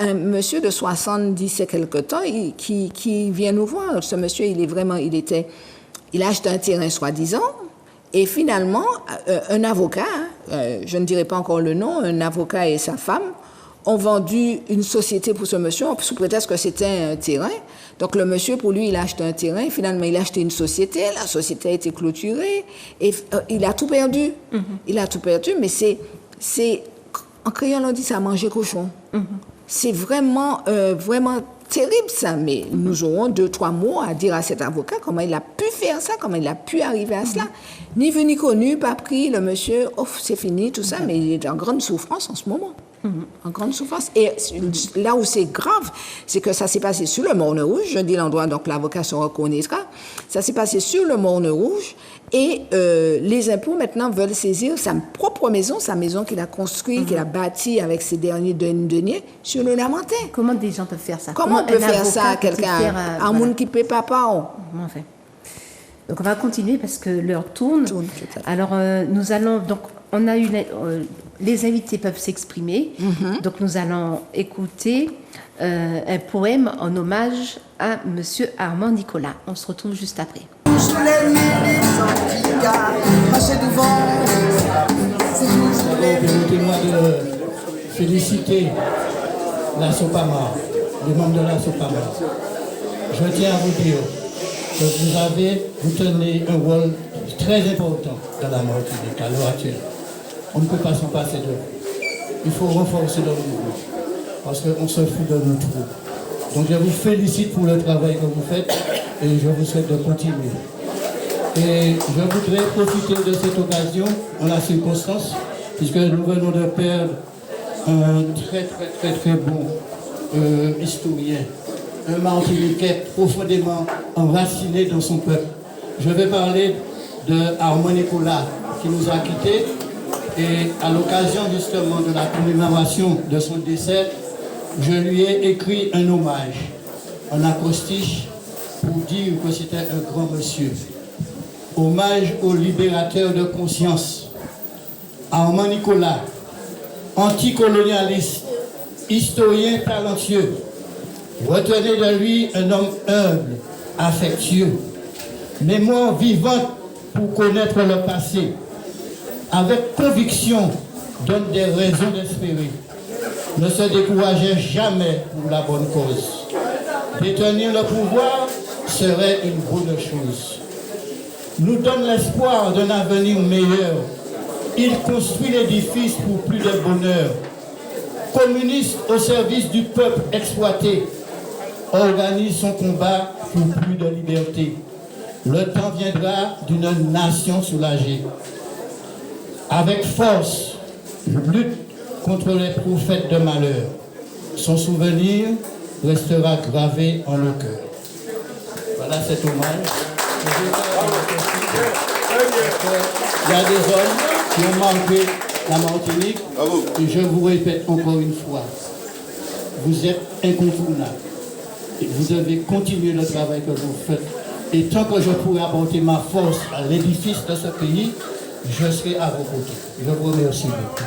Un monsieur de 70 et quelque temps qui vient nous voir. Ce monsieur, il a acheté un terrain soi-disant. Et finalement, un avocat, je ne dirai pas encore le nom, un avocat et sa femme ont vendu une société pour ce monsieur sous prétexte que c'était un terrain. Donc le monsieur, pour lui, il a acheté un terrain. Finalement, il a acheté une société. La société a été clôturée. Et il a tout perdu. Il a tout perdu, mais c'est en créole, on dit ça, manger cochon. C'est vraiment terrible, ça. Mais nous aurons 2-3 mots à dire à cet avocat comment il a pu faire ça, comment il a pu arriver à cela. Ni vu ni connu, pas pris. Le monsieur, c'est fini, tout ça. Mais il est en grande souffrance en ce moment. En grande souffrance. Et là où c'est grave, c'est que ça s'est passé sur le Morne Rouge. Je dis l'endroit, donc l'avocat se reconnaîtra. Ça s'est passé sur le Morne Rouge. Et les impôts, maintenant, veulent saisir sa propre maison, sa maison qu'il a construite, qu'il a bâtie avec ses derniers deniers, sur le Lamentin. Comment des gens peuvent faire ça? Comment on peut faire ça à quelqu'un? Un monde qui ne paie pas par Comment on fait? Donc, on va continuer parce que l'heure tourne. Alors, nous allons... Donc, on a les invités peuvent s'exprimer. Donc, nous allons écouter un poème en hommage à Monsieur Armand Nicolas. On se retrouve juste après. Permettez-moi de féliciter la Sopamar, les membres de la Sopamar. Je tiens à vous dire que vous tenez un rôle très important dans la Martinique à l'heure actuelle. On ne peut pas s'en passer de vous. Il faut renforcer le mouvement parce qu'on se fout de nous trop. Donc je vous félicite pour le travail que vous faites et je vous souhaite de continuer. Et je voudrais profiter de cette occasion, en la circonstance, puisque nous venons de perdre un très bon historien, un Martiniquais profondément enraciné dans son peuple. Je vais parler de Armand Nicolas qui nous a quittés. Et à l'occasion justement de la commémoration de son décès, je lui ai écrit un hommage en acrostiche pour dire que c'était un grand monsieur. Hommage au libérateur de conscience, Armand Nicolas, anticolonialiste, historien talentueux. Retenez de lui un homme humble, affectueux, mémoire vivante pour connaître le passé. Avec conviction, donne des raisons d'espérer. Ne se décourageait jamais pour la bonne cause. Détenir le pouvoir serait une bonne chose. Nous donne l'espoir d'un avenir meilleur. Il construit l'édifice pour plus de bonheur. Communiste au service du peuple exploité, organise son combat pour plus de liberté. Le temps viendra d'une nation soulagée. Avec force, lutte contre les prophètes de malheur. Son souvenir restera gravé en nos cœurs. Voilà cet hommage. Il y a des hommes qui ont marqué la Martinique. Et je vous répète encore une fois, vous êtes incontournables. Et vous devez continuer le travail que vous faites. Et tant que je pourrai apporter ma force à l'édifice de ce pays, je serai à vos côtés. Je vous remercie beaucoup.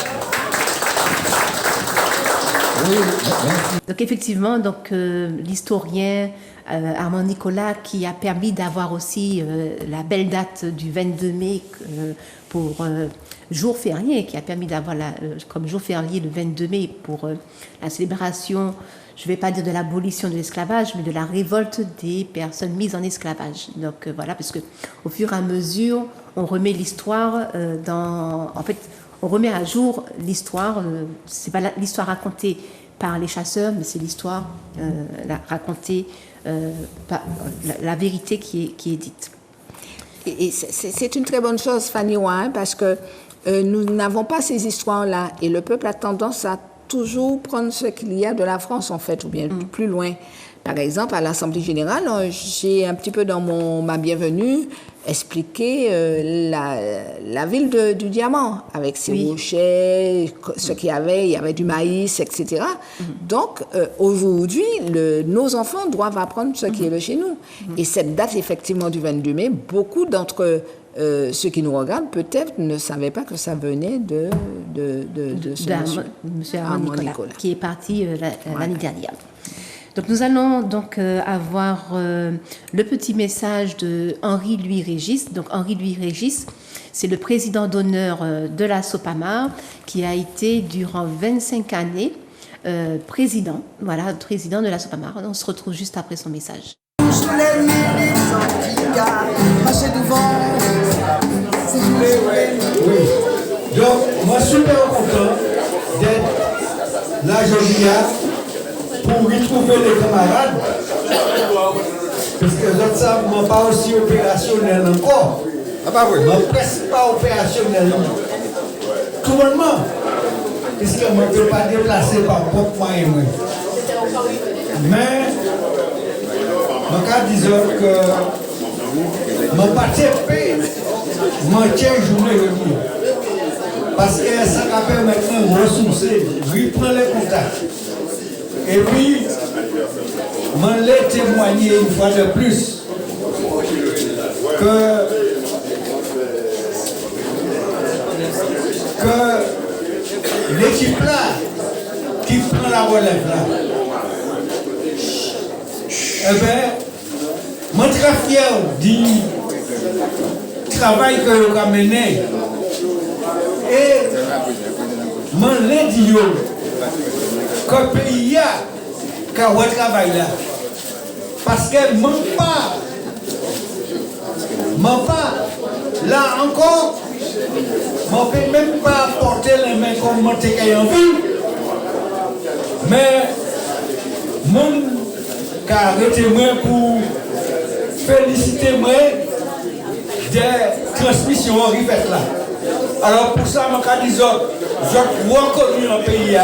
Donc effectivement, donc l'historien Armand Nicolas qui a permis d'avoir aussi la belle date du 22 mai pour jour férié, qui a permis d'avoir comme jour férié le 22 mai pour la célébration, je ne vais pas dire de l'abolition de l'esclavage, mais de la révolte des personnes mises en esclavage. Donc voilà, parce que au fur et à mesure, on remet l'histoire en fait, on remet à jour l'histoire. C'est pas l'histoire racontée par les chasseurs, mais c'est l'histoire racontée par la vérité qui est dite. Et c'est une très bonne chose, Fanny Ouin, parce que nous n'avons pas ces histoires-là. Et le peuple a tendance à toujours prendre ce qu'il y a de la France, en fait, ou bien plus loin. Par exemple, à l'Assemblée générale, j'ai un petit peu dans ma bienvenue expliqué la ville du diamant, avec ses rochers, ce qu'il y avait du maïs, etc. Donc, aujourd'hui, nos enfants doivent apprendre ce qui est de chez nous. Et cette date, effectivement, du 22 mai, beaucoup d'entre ceux qui nous regardent, peut-être, ne savaient pas que ça venait de monsieur Armand Nicolas, qui est parti l'année dernière. Donc nous allons donc avoir le petit message de Henri-Louis Régis. Donc Henri-Louis Régis, c'est le président d'honneur de la Sopamar qui a été durant 25 années président de la Sopamar. On se retrouve juste après son message. Oui. Donc, moi, je suis super content d'être là aujourd'hui pour retrouver les camarades. Parce que les autres savent, je ne suis pas aussi opérationnel encore. Je ne suis presque pas opérationnel. Tout le monde. Puisque je ne peux pas déplacer par propre moyen. Mais, je peux dire que je ne pas je tiens journée de dire. Parce que ça va permettre de ressourcer, reprendre les contacts. Et puis, je l'ai témoigné une fois de plus que l'équipe là, qui prend la relève là, eh bien, je suis très fier du travail que vous avez mené. Et je l'ai dit que le pays a ce travail là. Parce que je ne pas là encore, je ne peux même pas porter les mains comme je suis en vie. Mais je vais arrêter pour féliciter moi des transmissions arrivées là. Alors pour ça, je dis je reconnu un pays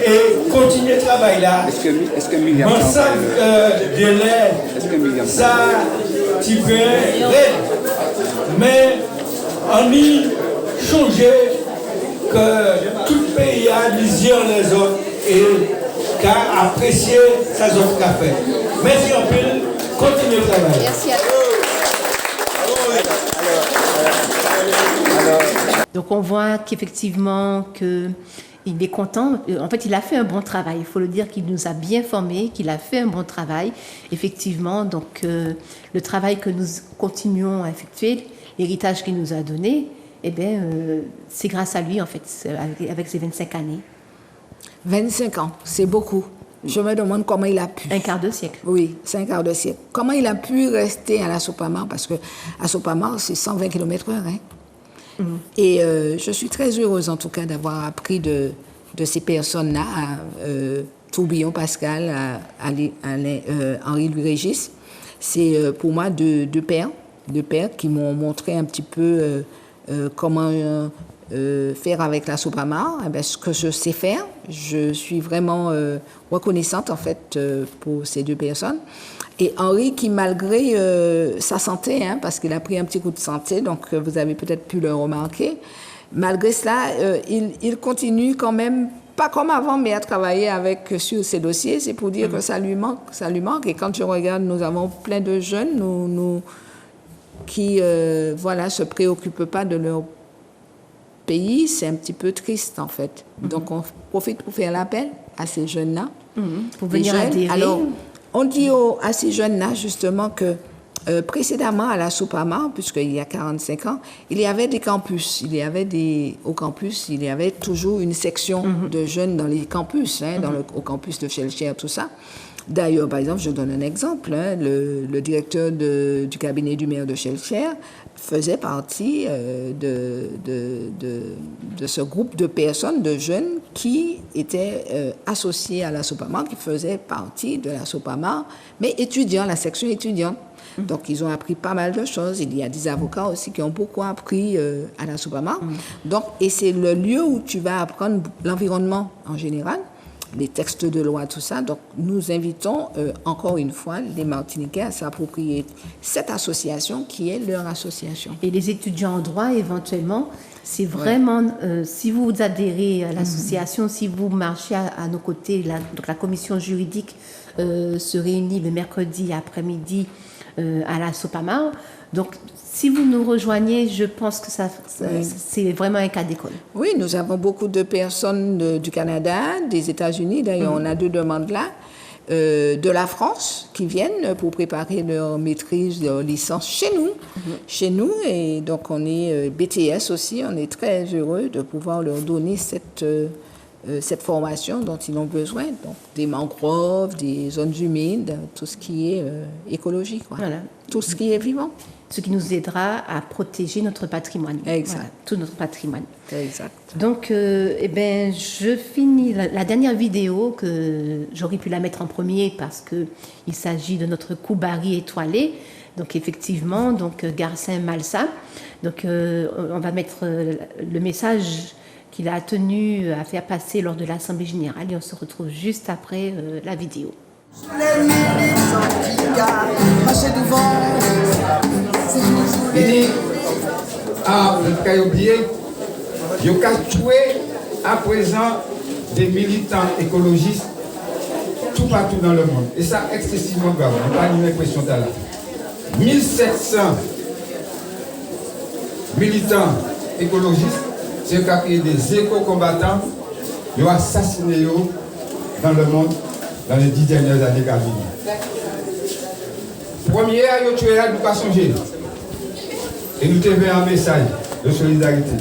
et continuer le travail là. Est-ce que Myriam ça tu peux mais on y changer que tout le pays a lisier les autres et qu'à apprécier sa zone café. Merci un peu, continuez le travail. Merci à Donc on voit qu'effectivement il est content. En fait, il a fait un bon travail. Il faut le dire qu'il nous a bien formés, qu'il a fait un bon travail. Effectivement, donc le travail que nous continuons à effectuer, l'héritage qu'il nous a donné, eh bien, c'est grâce à lui, en fait, avec ses 25 années. 25 ans, c'est beaucoup. Je me demande comment il a pu. Un quart de siècle. Oui, c'est un quart de siècle. Comment il a pu rester à la Sopamar, parce que à Sopamar, c'est 120 km/h. Hein? Et je suis très heureuse, en tout cas, d'avoir appris de ces personnes-là, Tourbillon Pascal, Henri-Louis Régis. C'est pour moi deux pères qui m'ont montré un petit peu comment faire avec la Sopamar, ce que je sais faire. Je suis vraiment reconnaissante, en fait, pour ces deux personnes. Et Henri, qui malgré sa santé, hein, parce qu'il a pris un petit coup de santé, donc vous avez peut-être pu le remarquer, malgré cela, il continue quand même, pas comme avant, mais à travailler sur ces dossiers. C'est pour dire que ça lui manque. Et quand je regarde, nous avons plein de jeunes qui se préoccupent pas de leur pays. C'est un petit peu triste, en fait. Donc on profite pour faire l'appel à ces jeunes-là. Pour Des venir jeunes. adhérer. Alors, on dit à ces jeunes-là, justement, que précédemment à la Sopamar, puisqu'il y a 45 ans, il y avait des campus. Au campus, il y avait toujours une section de jeunes dans les campus, au campus de Shellshare, tout ça. D'ailleurs, par exemple, je donne un exemple. Le directeur du cabinet du maire de Shellshare faisait partie de ce groupe de personnes, de jeunes qui étaient associés à la Sopamar, qui faisaient partie de la Sopamar, mais étudiants, la section étudiante. Donc, ils ont appris pas mal de choses. Il y a des avocats aussi qui ont beaucoup appris à la Sopamar. Donc, et c'est le lieu où tu vas apprendre l'environnement en général, les textes de loi, tout ça. Donc, nous invitons encore une fois les Martiniquais à s'approprier cette association qui est leur association. Et les étudiants en droit, éventuellement, c'est vraiment, si vous adhérez à l'association, si vous marchez à nos côtés, donc la commission juridique se réunit le mercredi après-midi à la Sopamar. Donc, si vous nous rejoignez, je pense que c'est vraiment un cas d'école. Oui, nous avons beaucoup de personnes du Canada, des États-Unis. D'ailleurs, on a 2 demandes là. De la France qui viennent pour préparer leur maîtrise, leur licence chez nous. Et donc, on est BTS aussi. On est très heureux de pouvoir leur donner cette formation dont ils ont besoin. Donc, des mangroves, des zones humides, tout ce qui est écologique. Voilà. Tout ce qui est vivant. Ce qui nous aidera à protéger notre patrimoine. Exact. Voilà, tout notre patrimoine. Exact. Donc, je finis la dernière vidéo que j'aurais pu la mettre en premier parce qu'il s'agit de notre Koubari étoilé. Donc, effectivement, Garcin Malsa. Donc, on va mettre le message qu'il a tenu à faire passer lors de l'Assemblée générale et on se retrouve juste après la vidéo. Il dit, vous avez oublié, il y a tué à présent des militants écologistes tout partout dans le monde. Et ça, excessivement grave. Je n'ai pas une impression là. 1700 militants écologistes, c'est qu'à créer des éco-combattants, ils ont assassiné dans le monde dans les 10 dernières années qu'a vécu. Premier, ils ont tué là, nous ne pas songer. Et nous avons un message de solidarité.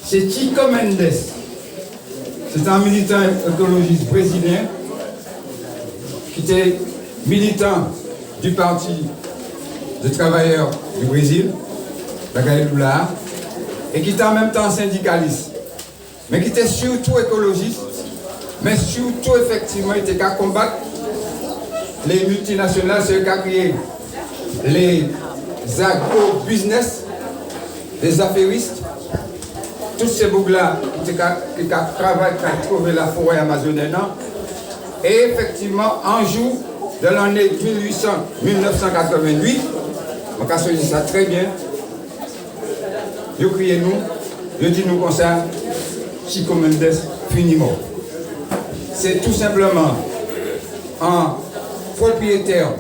C'est Chico Mendes. C'est un militant écologiste brésilien qui était militant du Parti des travailleurs du Brésil, la Lula, et qui était en même temps syndicaliste, mais qui était surtout écologiste, mais surtout effectivement il était qu'à combattre les multinationales, c'est qu'à créer les agro-business, les affairistes, tous ces bougs-là qui travaillent pour trouver la forêt amazonienne. Et effectivement, un jour de l'année 1988, on a dit ça très bien, ils criez nous, ils disent nous comme ça, Chico Mendes, finiment. C'est tout simplement un propriétaire,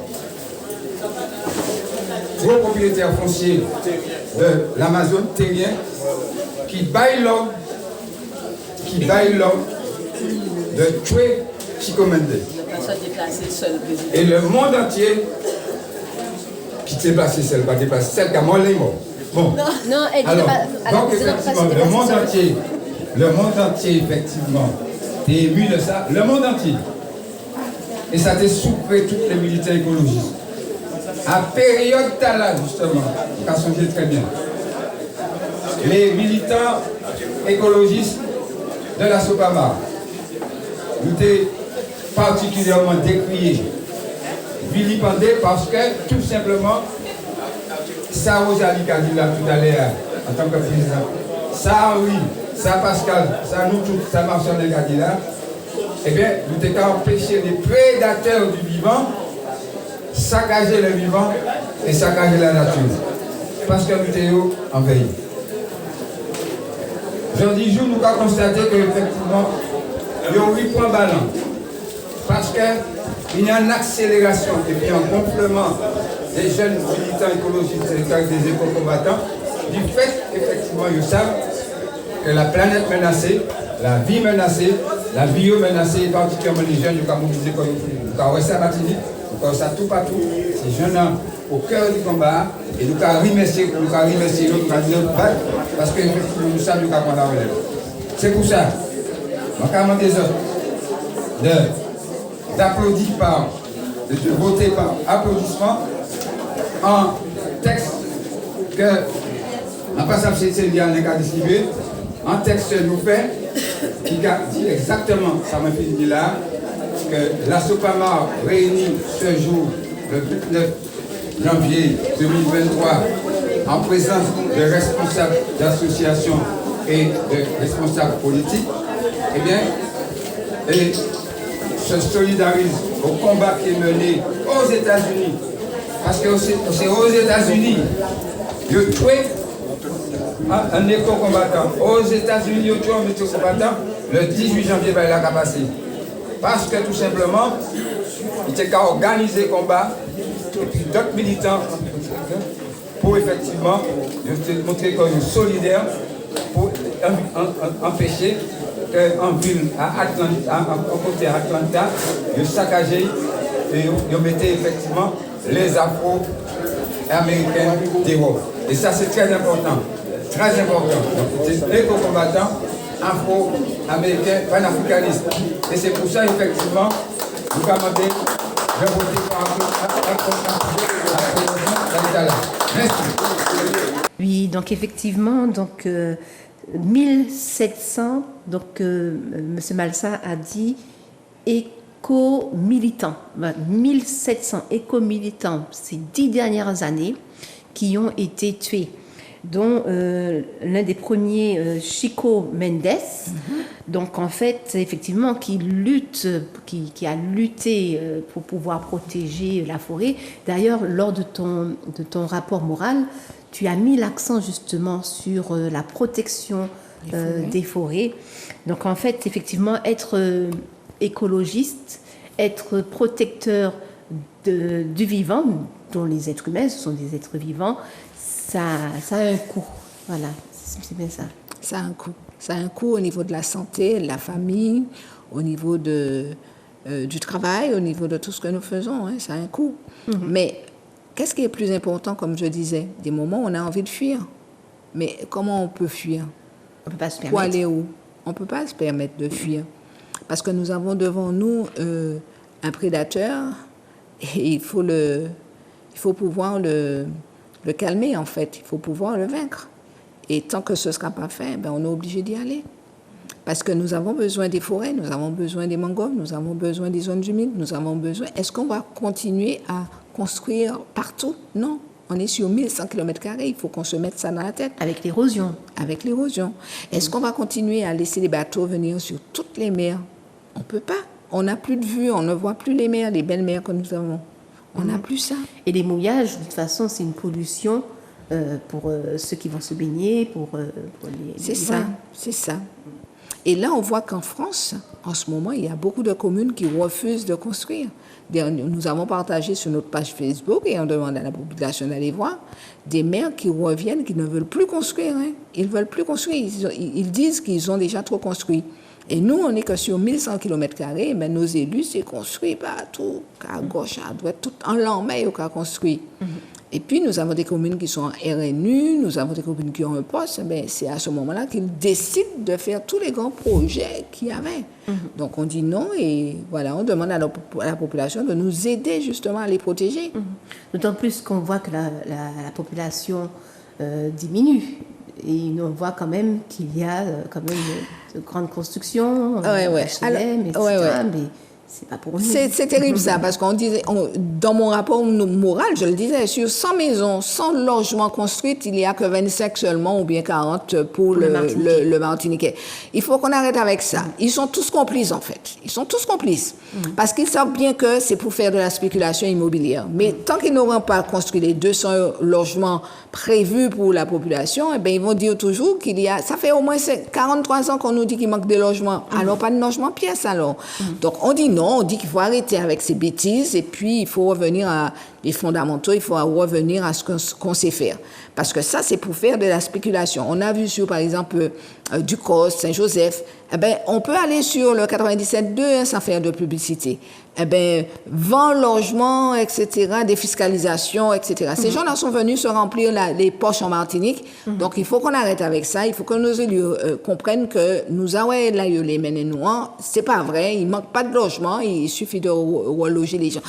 gros propriétaire foncier de l'Amazone terrien qui baille l'homme de tuer Chico Mendes. Et le monde entier qui s'est déplacé seul, pas déplacé seul, car moi, il est mort. Bon. Non, alors, donc effectivement, le monde entier, effectivement, est ému de ça, le monde entier. Et ça a souffert tous les militants écologistes. À période là, justement, on a songé très bien. Les militants écologistes de la Sopamar nous étaient particulièrement décriés, vilipendés parce que tout simplement, ça Rosalie a dit là tout à l'heure en tant que président, ça Henri, ça Pascal, ça nous tous, ça Marcel a dit là, eh bien, nous étions empêchés des prédateurs du vivant, saccager le vivant et saccager la nature. Parce que nous étions en veille. Dans 10 jours, nous avons constaté qu'effectivement, il y a 8 points ballants. Parce qu'il y a une accélération et puis un complément des jeunes militants écologistes et des éco-combattants, du fait qu'effectivement, ils savent que la planète menacée, la vie menacée, La vie est menacée, particulièrement les jeunes, ils ont mobilisé comme ils ça à Martinique, ils ont ça tout partout. Ces jeunes au cœur du combat, et nous avons remercié l'autre, nous avons dit parce que nous savons nous avons la relève. C'est pour ça, nous avons demandé des autres d'applaudir de voter par applaudissement en texte que, en passant c'est lié à distribué, un texte nous fait qui dit exactement, ça m'a fait dire là, que la Sopamar réunie ce jour, le 29 janvier 2023, en présence de responsables d'associations et de responsables politiques, eh bien, et se solidarise au combat qui est mené aux États-Unis. Parce que c'est aux États-Unis que tué un éco-combattant. Aux États-Unis, il y a tué un éco-combattant le 18 janvier par la capacité. Parce que tout simplement, il était qu'à organiser le combat et puis d'autres militants pour effectivement montrer qu'on est solidaire pour empêcher qu'en ville, à côté d'Atlanta, ils saccageaient et ils mettaient effectivement les Afro-Américains dehors. Et ça, c'est très important. Très important. Donc, c'est éco-combattants, Afro-Américains, panafricanistes. Et c'est pour ça, effectivement, nous demandons de voter par Merci. Oui, donc effectivement, donc 1700, donc M. Malsa a dit éco-militants, 1700 éco-militants ces 10 dernières années qui ont été tués, dont l'un des premiers, Chico Mendes, donc en fait, effectivement, qui a lutté pour pouvoir protéger la forêt. D'ailleurs, lors de ton rapport moral, tu as mis l'accent justement sur la protection des forêts. Donc en fait, effectivement, être écologiste, être protecteur du vivant, dont les êtres humains, ce sont des êtres vivants, ça a un coût. Voilà, c'est bien ça. Ça a un coût. Ça a un coût au niveau de la santé, de la famille, au niveau du travail, au niveau de tout ce que nous faisons. Hein, ça a un coût. Mais qu'est-ce qui est plus important, comme je disais? Des moments où on a envie de fuir. Mais comment on peut fuir? On ne peut pas se permettre. Pour aller où? On ne peut pas se permettre de fuir. Parce que nous avons devant nous un prédateur et il faut pouvoir le calmer, en fait. Il faut pouvoir le vaincre. Et tant que ce ne sera pas fait, ben, on est obligé d'y aller. Parce que nous avons besoin des forêts, nous avons besoin des mangroves, nous avons besoin des zones humides, nous avons besoin... Est-ce qu'on va continuer à construire partout? Non. On est sur 1100 km², il faut qu'on se mette ça dans la tête. Avec l'érosion. Avec l'érosion. Est-ce qu'on va continuer à laisser les bateaux venir sur toutes les mers? On ne peut pas. On n'a plus de vue, on ne voit plus les mers, les belles mers que nous avons. On n'a plus ça. Et les mouillages, de toute façon, c'est une pollution pour ceux qui vont se baigner, pour les... C'est ça, c'est ça. Et là, on voit qu'en France, en ce moment, il y a beaucoup de communes qui refusent de construire. Nous avons partagé sur notre page Facebook et on demande à la population d'aller voir des maires qui reviennent, qui ne veulent plus construire. Hein. Ils ne veulent plus construire. Ils disent qu'ils ont déjà trop construit. Et nous, on n'est que sur 1100 km², mais nos élus, c'est construit partout, à gauche, à droite, tout en l'emmène au construit. Et puis, nous avons des communes qui sont en RNU, nous avons des communes qui ont un poste. Mais c'est à ce moment-là qu'ils décident de faire tous les grands projets qu'il y avait. Donc, on dit non et voilà, on demande à la population de nous aider justement à les protéger. D'autant plus qu'on voit que la population diminue. Et on voit quand même qu'il y a quand même de grandes constructions, HLM, etc. Mais c'est pas pour nous. C'est terrible ça, parce qu'on disait, dans mon rapport moral, je le disais, sur 100 maisons, 100 logements construits, il n'y a que 25 seulement, ou bien 40 pour le Martiniquais. Il faut qu'on arrête avec ça. Ils sont tous complices, en fait. Ils sont tous complices. Parce qu'ils savent bien que c'est pour faire de la spéculation immobilière. Mais tant qu'ils n'auront pas construit les 200 logements prévus pour la population, eh bien, ils vont dire toujours qu'il y a... Ça fait au moins 43 ans qu'on nous dit qu'il manque de logements. Alors, pas de logement pièce, alors. Donc, on dit non, on dit qu'il faut arrêter avec ces bêtises et puis il faut revenir à les fondamentaux, il faut revenir à ce qu'on sait faire. Parce que ça, c'est pour faire de la spéculation. On a vu sur, par exemple, Ducos, Saint-Joseph, eh ben, on peut aller sur le 97.2 sans faire de publicité. Eh ben, vent, logement, etc., défiscalisation, etc. Ces gens-là sont venus se remplir les poches en Martinique. Donc, il faut qu'on arrête avec ça. Il faut que nos élus comprennent que nous avons les mènes noirs. C'est pas vrai. Il manque pas de logement. Il suffit de reloger les gens.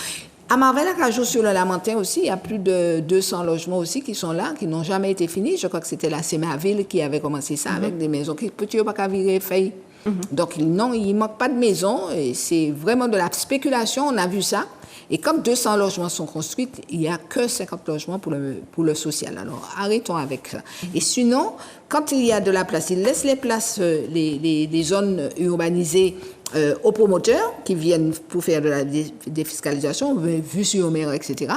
À Marvel-Acajou, sur le Lamentin aussi, il y a plus de 200 logements aussi qui sont là, qui n'ont jamais été finis. Je crois que c'était la Sémaville qui avait commencé ça avec des maisons qui ne peuvent pas virer feuilles. Donc, non, il ne manque pas de maisons. Et c'est vraiment de la spéculation. On a vu ça. Et comme 200 logements sont construits, il n'y a que 50 logements pour le social. Alors, arrêtons avec ça. Et sinon, quand il y a de la place, ils laissent les places, les zones urbanisées aux promoteurs qui viennent pour faire de la défiscalisation, vue sur mer, etc.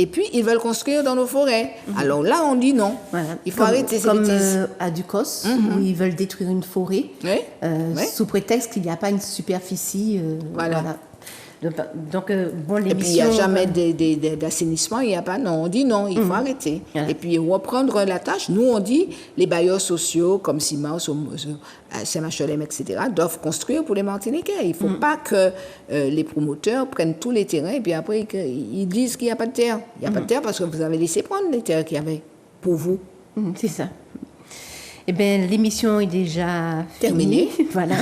Et puis, ils veulent construire dans nos forêts. Alors là, on dit non. Voilà. Il faut arrêter ces bêtises. Comme à Ducos, où ils veulent détruire une forêt, sous prétexte qu'il n'y a pas une superficie. Voilà. Donc, bon, l'émission... Et puis, il n'y a jamais d'assainissement, il n'y a pas... Non, on dit non, il faut arrêter. Voilà. Et puis, reprendre la tâche. Nous, on dit, les bailleurs sociaux, comme Simas, Saint-Machelem, etc., doivent construire pour les Martiniquais. Il ne faut pas que les promoteurs prennent tous les terrains et puis après, ils disent qu'il n'y a pas de terre. Il n'y a pas de terre parce que vous avez laissé prendre les terres qu'il y avait pour vous. C'est ça. Eh bien, l'émission est déjà terminée. Voilà.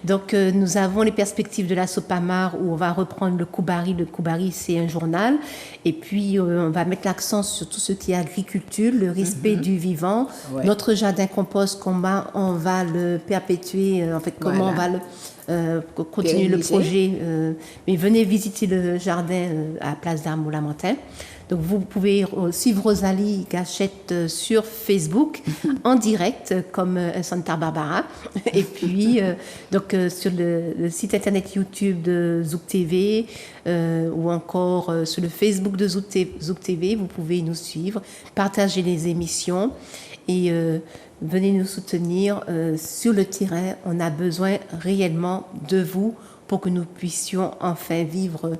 Donc, nous avons les perspectives de la Sopamar où on va reprendre le Koubari. Le Koubari, c'est un journal. Et puis, on va mettre l'accent sur tout ce qui est agriculture, le respect du vivant. Ouais. Notre jardin compost, comment on va le perpétuer, en fait, comment on va le continuer le projet. Mais venez visiter le jardin à Place d'Armes au Lamentin. Donc, vous pouvez suivre Rosalie Gachette sur Facebook en direct, comme Santa Barbara. Et puis, sur le site internet YouTube de Zouk TV ou encore sur le Facebook de Zouk TV, vous pouvez nous suivre, partager les émissions et venez nous soutenir sur le terrain. On a besoin réellement de vous pour que nous puissions enfin vivre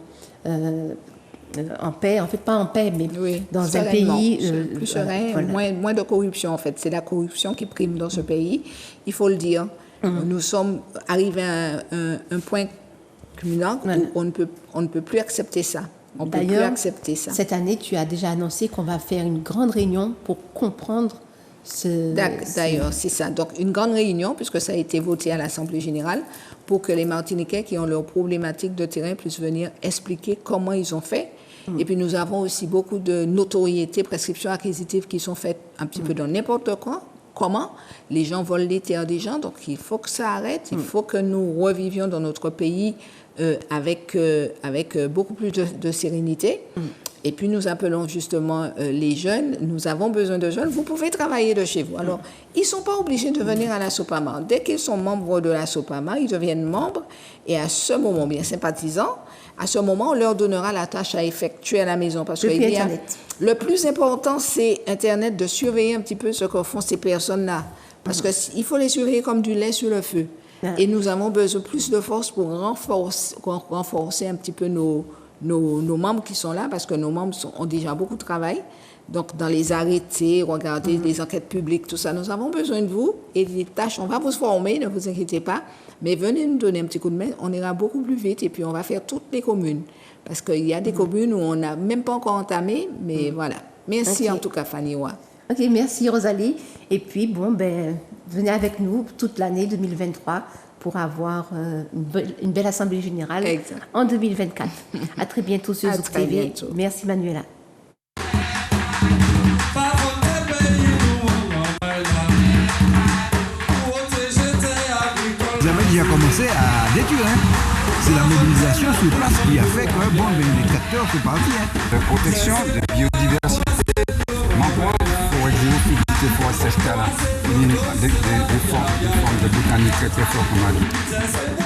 en paix, en fait pas en paix, mais dans un pays plus serein, moins de corruption en fait. C'est la corruption qui prime dans ce pays, il faut le dire. Nous sommes arrivés à un point culminant où on ne peut plus accepter ça. On peut plus accepter ça. Cette année, tu as déjà annoncé qu'on va faire une grande réunion pour comprendre D'ailleurs, c'est ça. Donc, une grande réunion, puisque ça a été voté à l'Assemblée générale, pour que les Martiniquais qui ont leurs problématiques de terrain puissent venir expliquer comment ils ont fait. Et puis, nous avons aussi beaucoup de notoriété, prescriptions acquisitives qui sont faites un petit peu dans n'importe quoi. Comment les gens volent les terres des gens. Donc, il faut que ça arrête. Il faut que nous revivions dans notre pays avec beaucoup plus de sérénité. Et puis, nous appelons justement les jeunes. Nous avons besoin de jeunes. Vous pouvez travailler de chez vous. Alors, ils ne sont pas obligés de venir à la Sopamar. Dès qu'ils sont membres de la Sopamar, ils deviennent membres. Et à ce moment, bien sympathisants, à ce moment, on leur donnera la tâche à effectuer à la maison. Parce que le plus important, c'est Internet, de surveiller un petit peu ce que font ces personnes-là. Parce qu'il faut les surveiller comme du lait sur le feu. Et nous avons besoin de plus de force pour renforcer un petit peu nos membres qui sont là, parce que nos membres ont déjà beaucoup de travail. Donc, dans les arrêtés, regardez les enquêtes publiques, tout ça, nous avons besoin de vous. Et les tâches, on va vous former, ne vous inquiétez pas. Mais venez nous donner un petit coup de main, on ira beaucoup plus vite. Et puis, on va faire toutes les communes. Parce qu'il y a des communes où on n'a même pas encore entamé, mais voilà. Merci en tout cas, Fanny Wa. Ok, merci Rosalie. Et puis, venez avec nous toute l'année 2023 pour avoir une belle assemblée générale en 2024. À très bientôt sur Zouk TV. Merci Manuela. Vous avez déjà commencé à détruire. C'est la mobilisation sur place qui a fait que les capteurs sont partis. Protection de biodiversité, mangrove, forêt géophysique, forêt sèche, des formes de botanique très très fortes comme on a dit.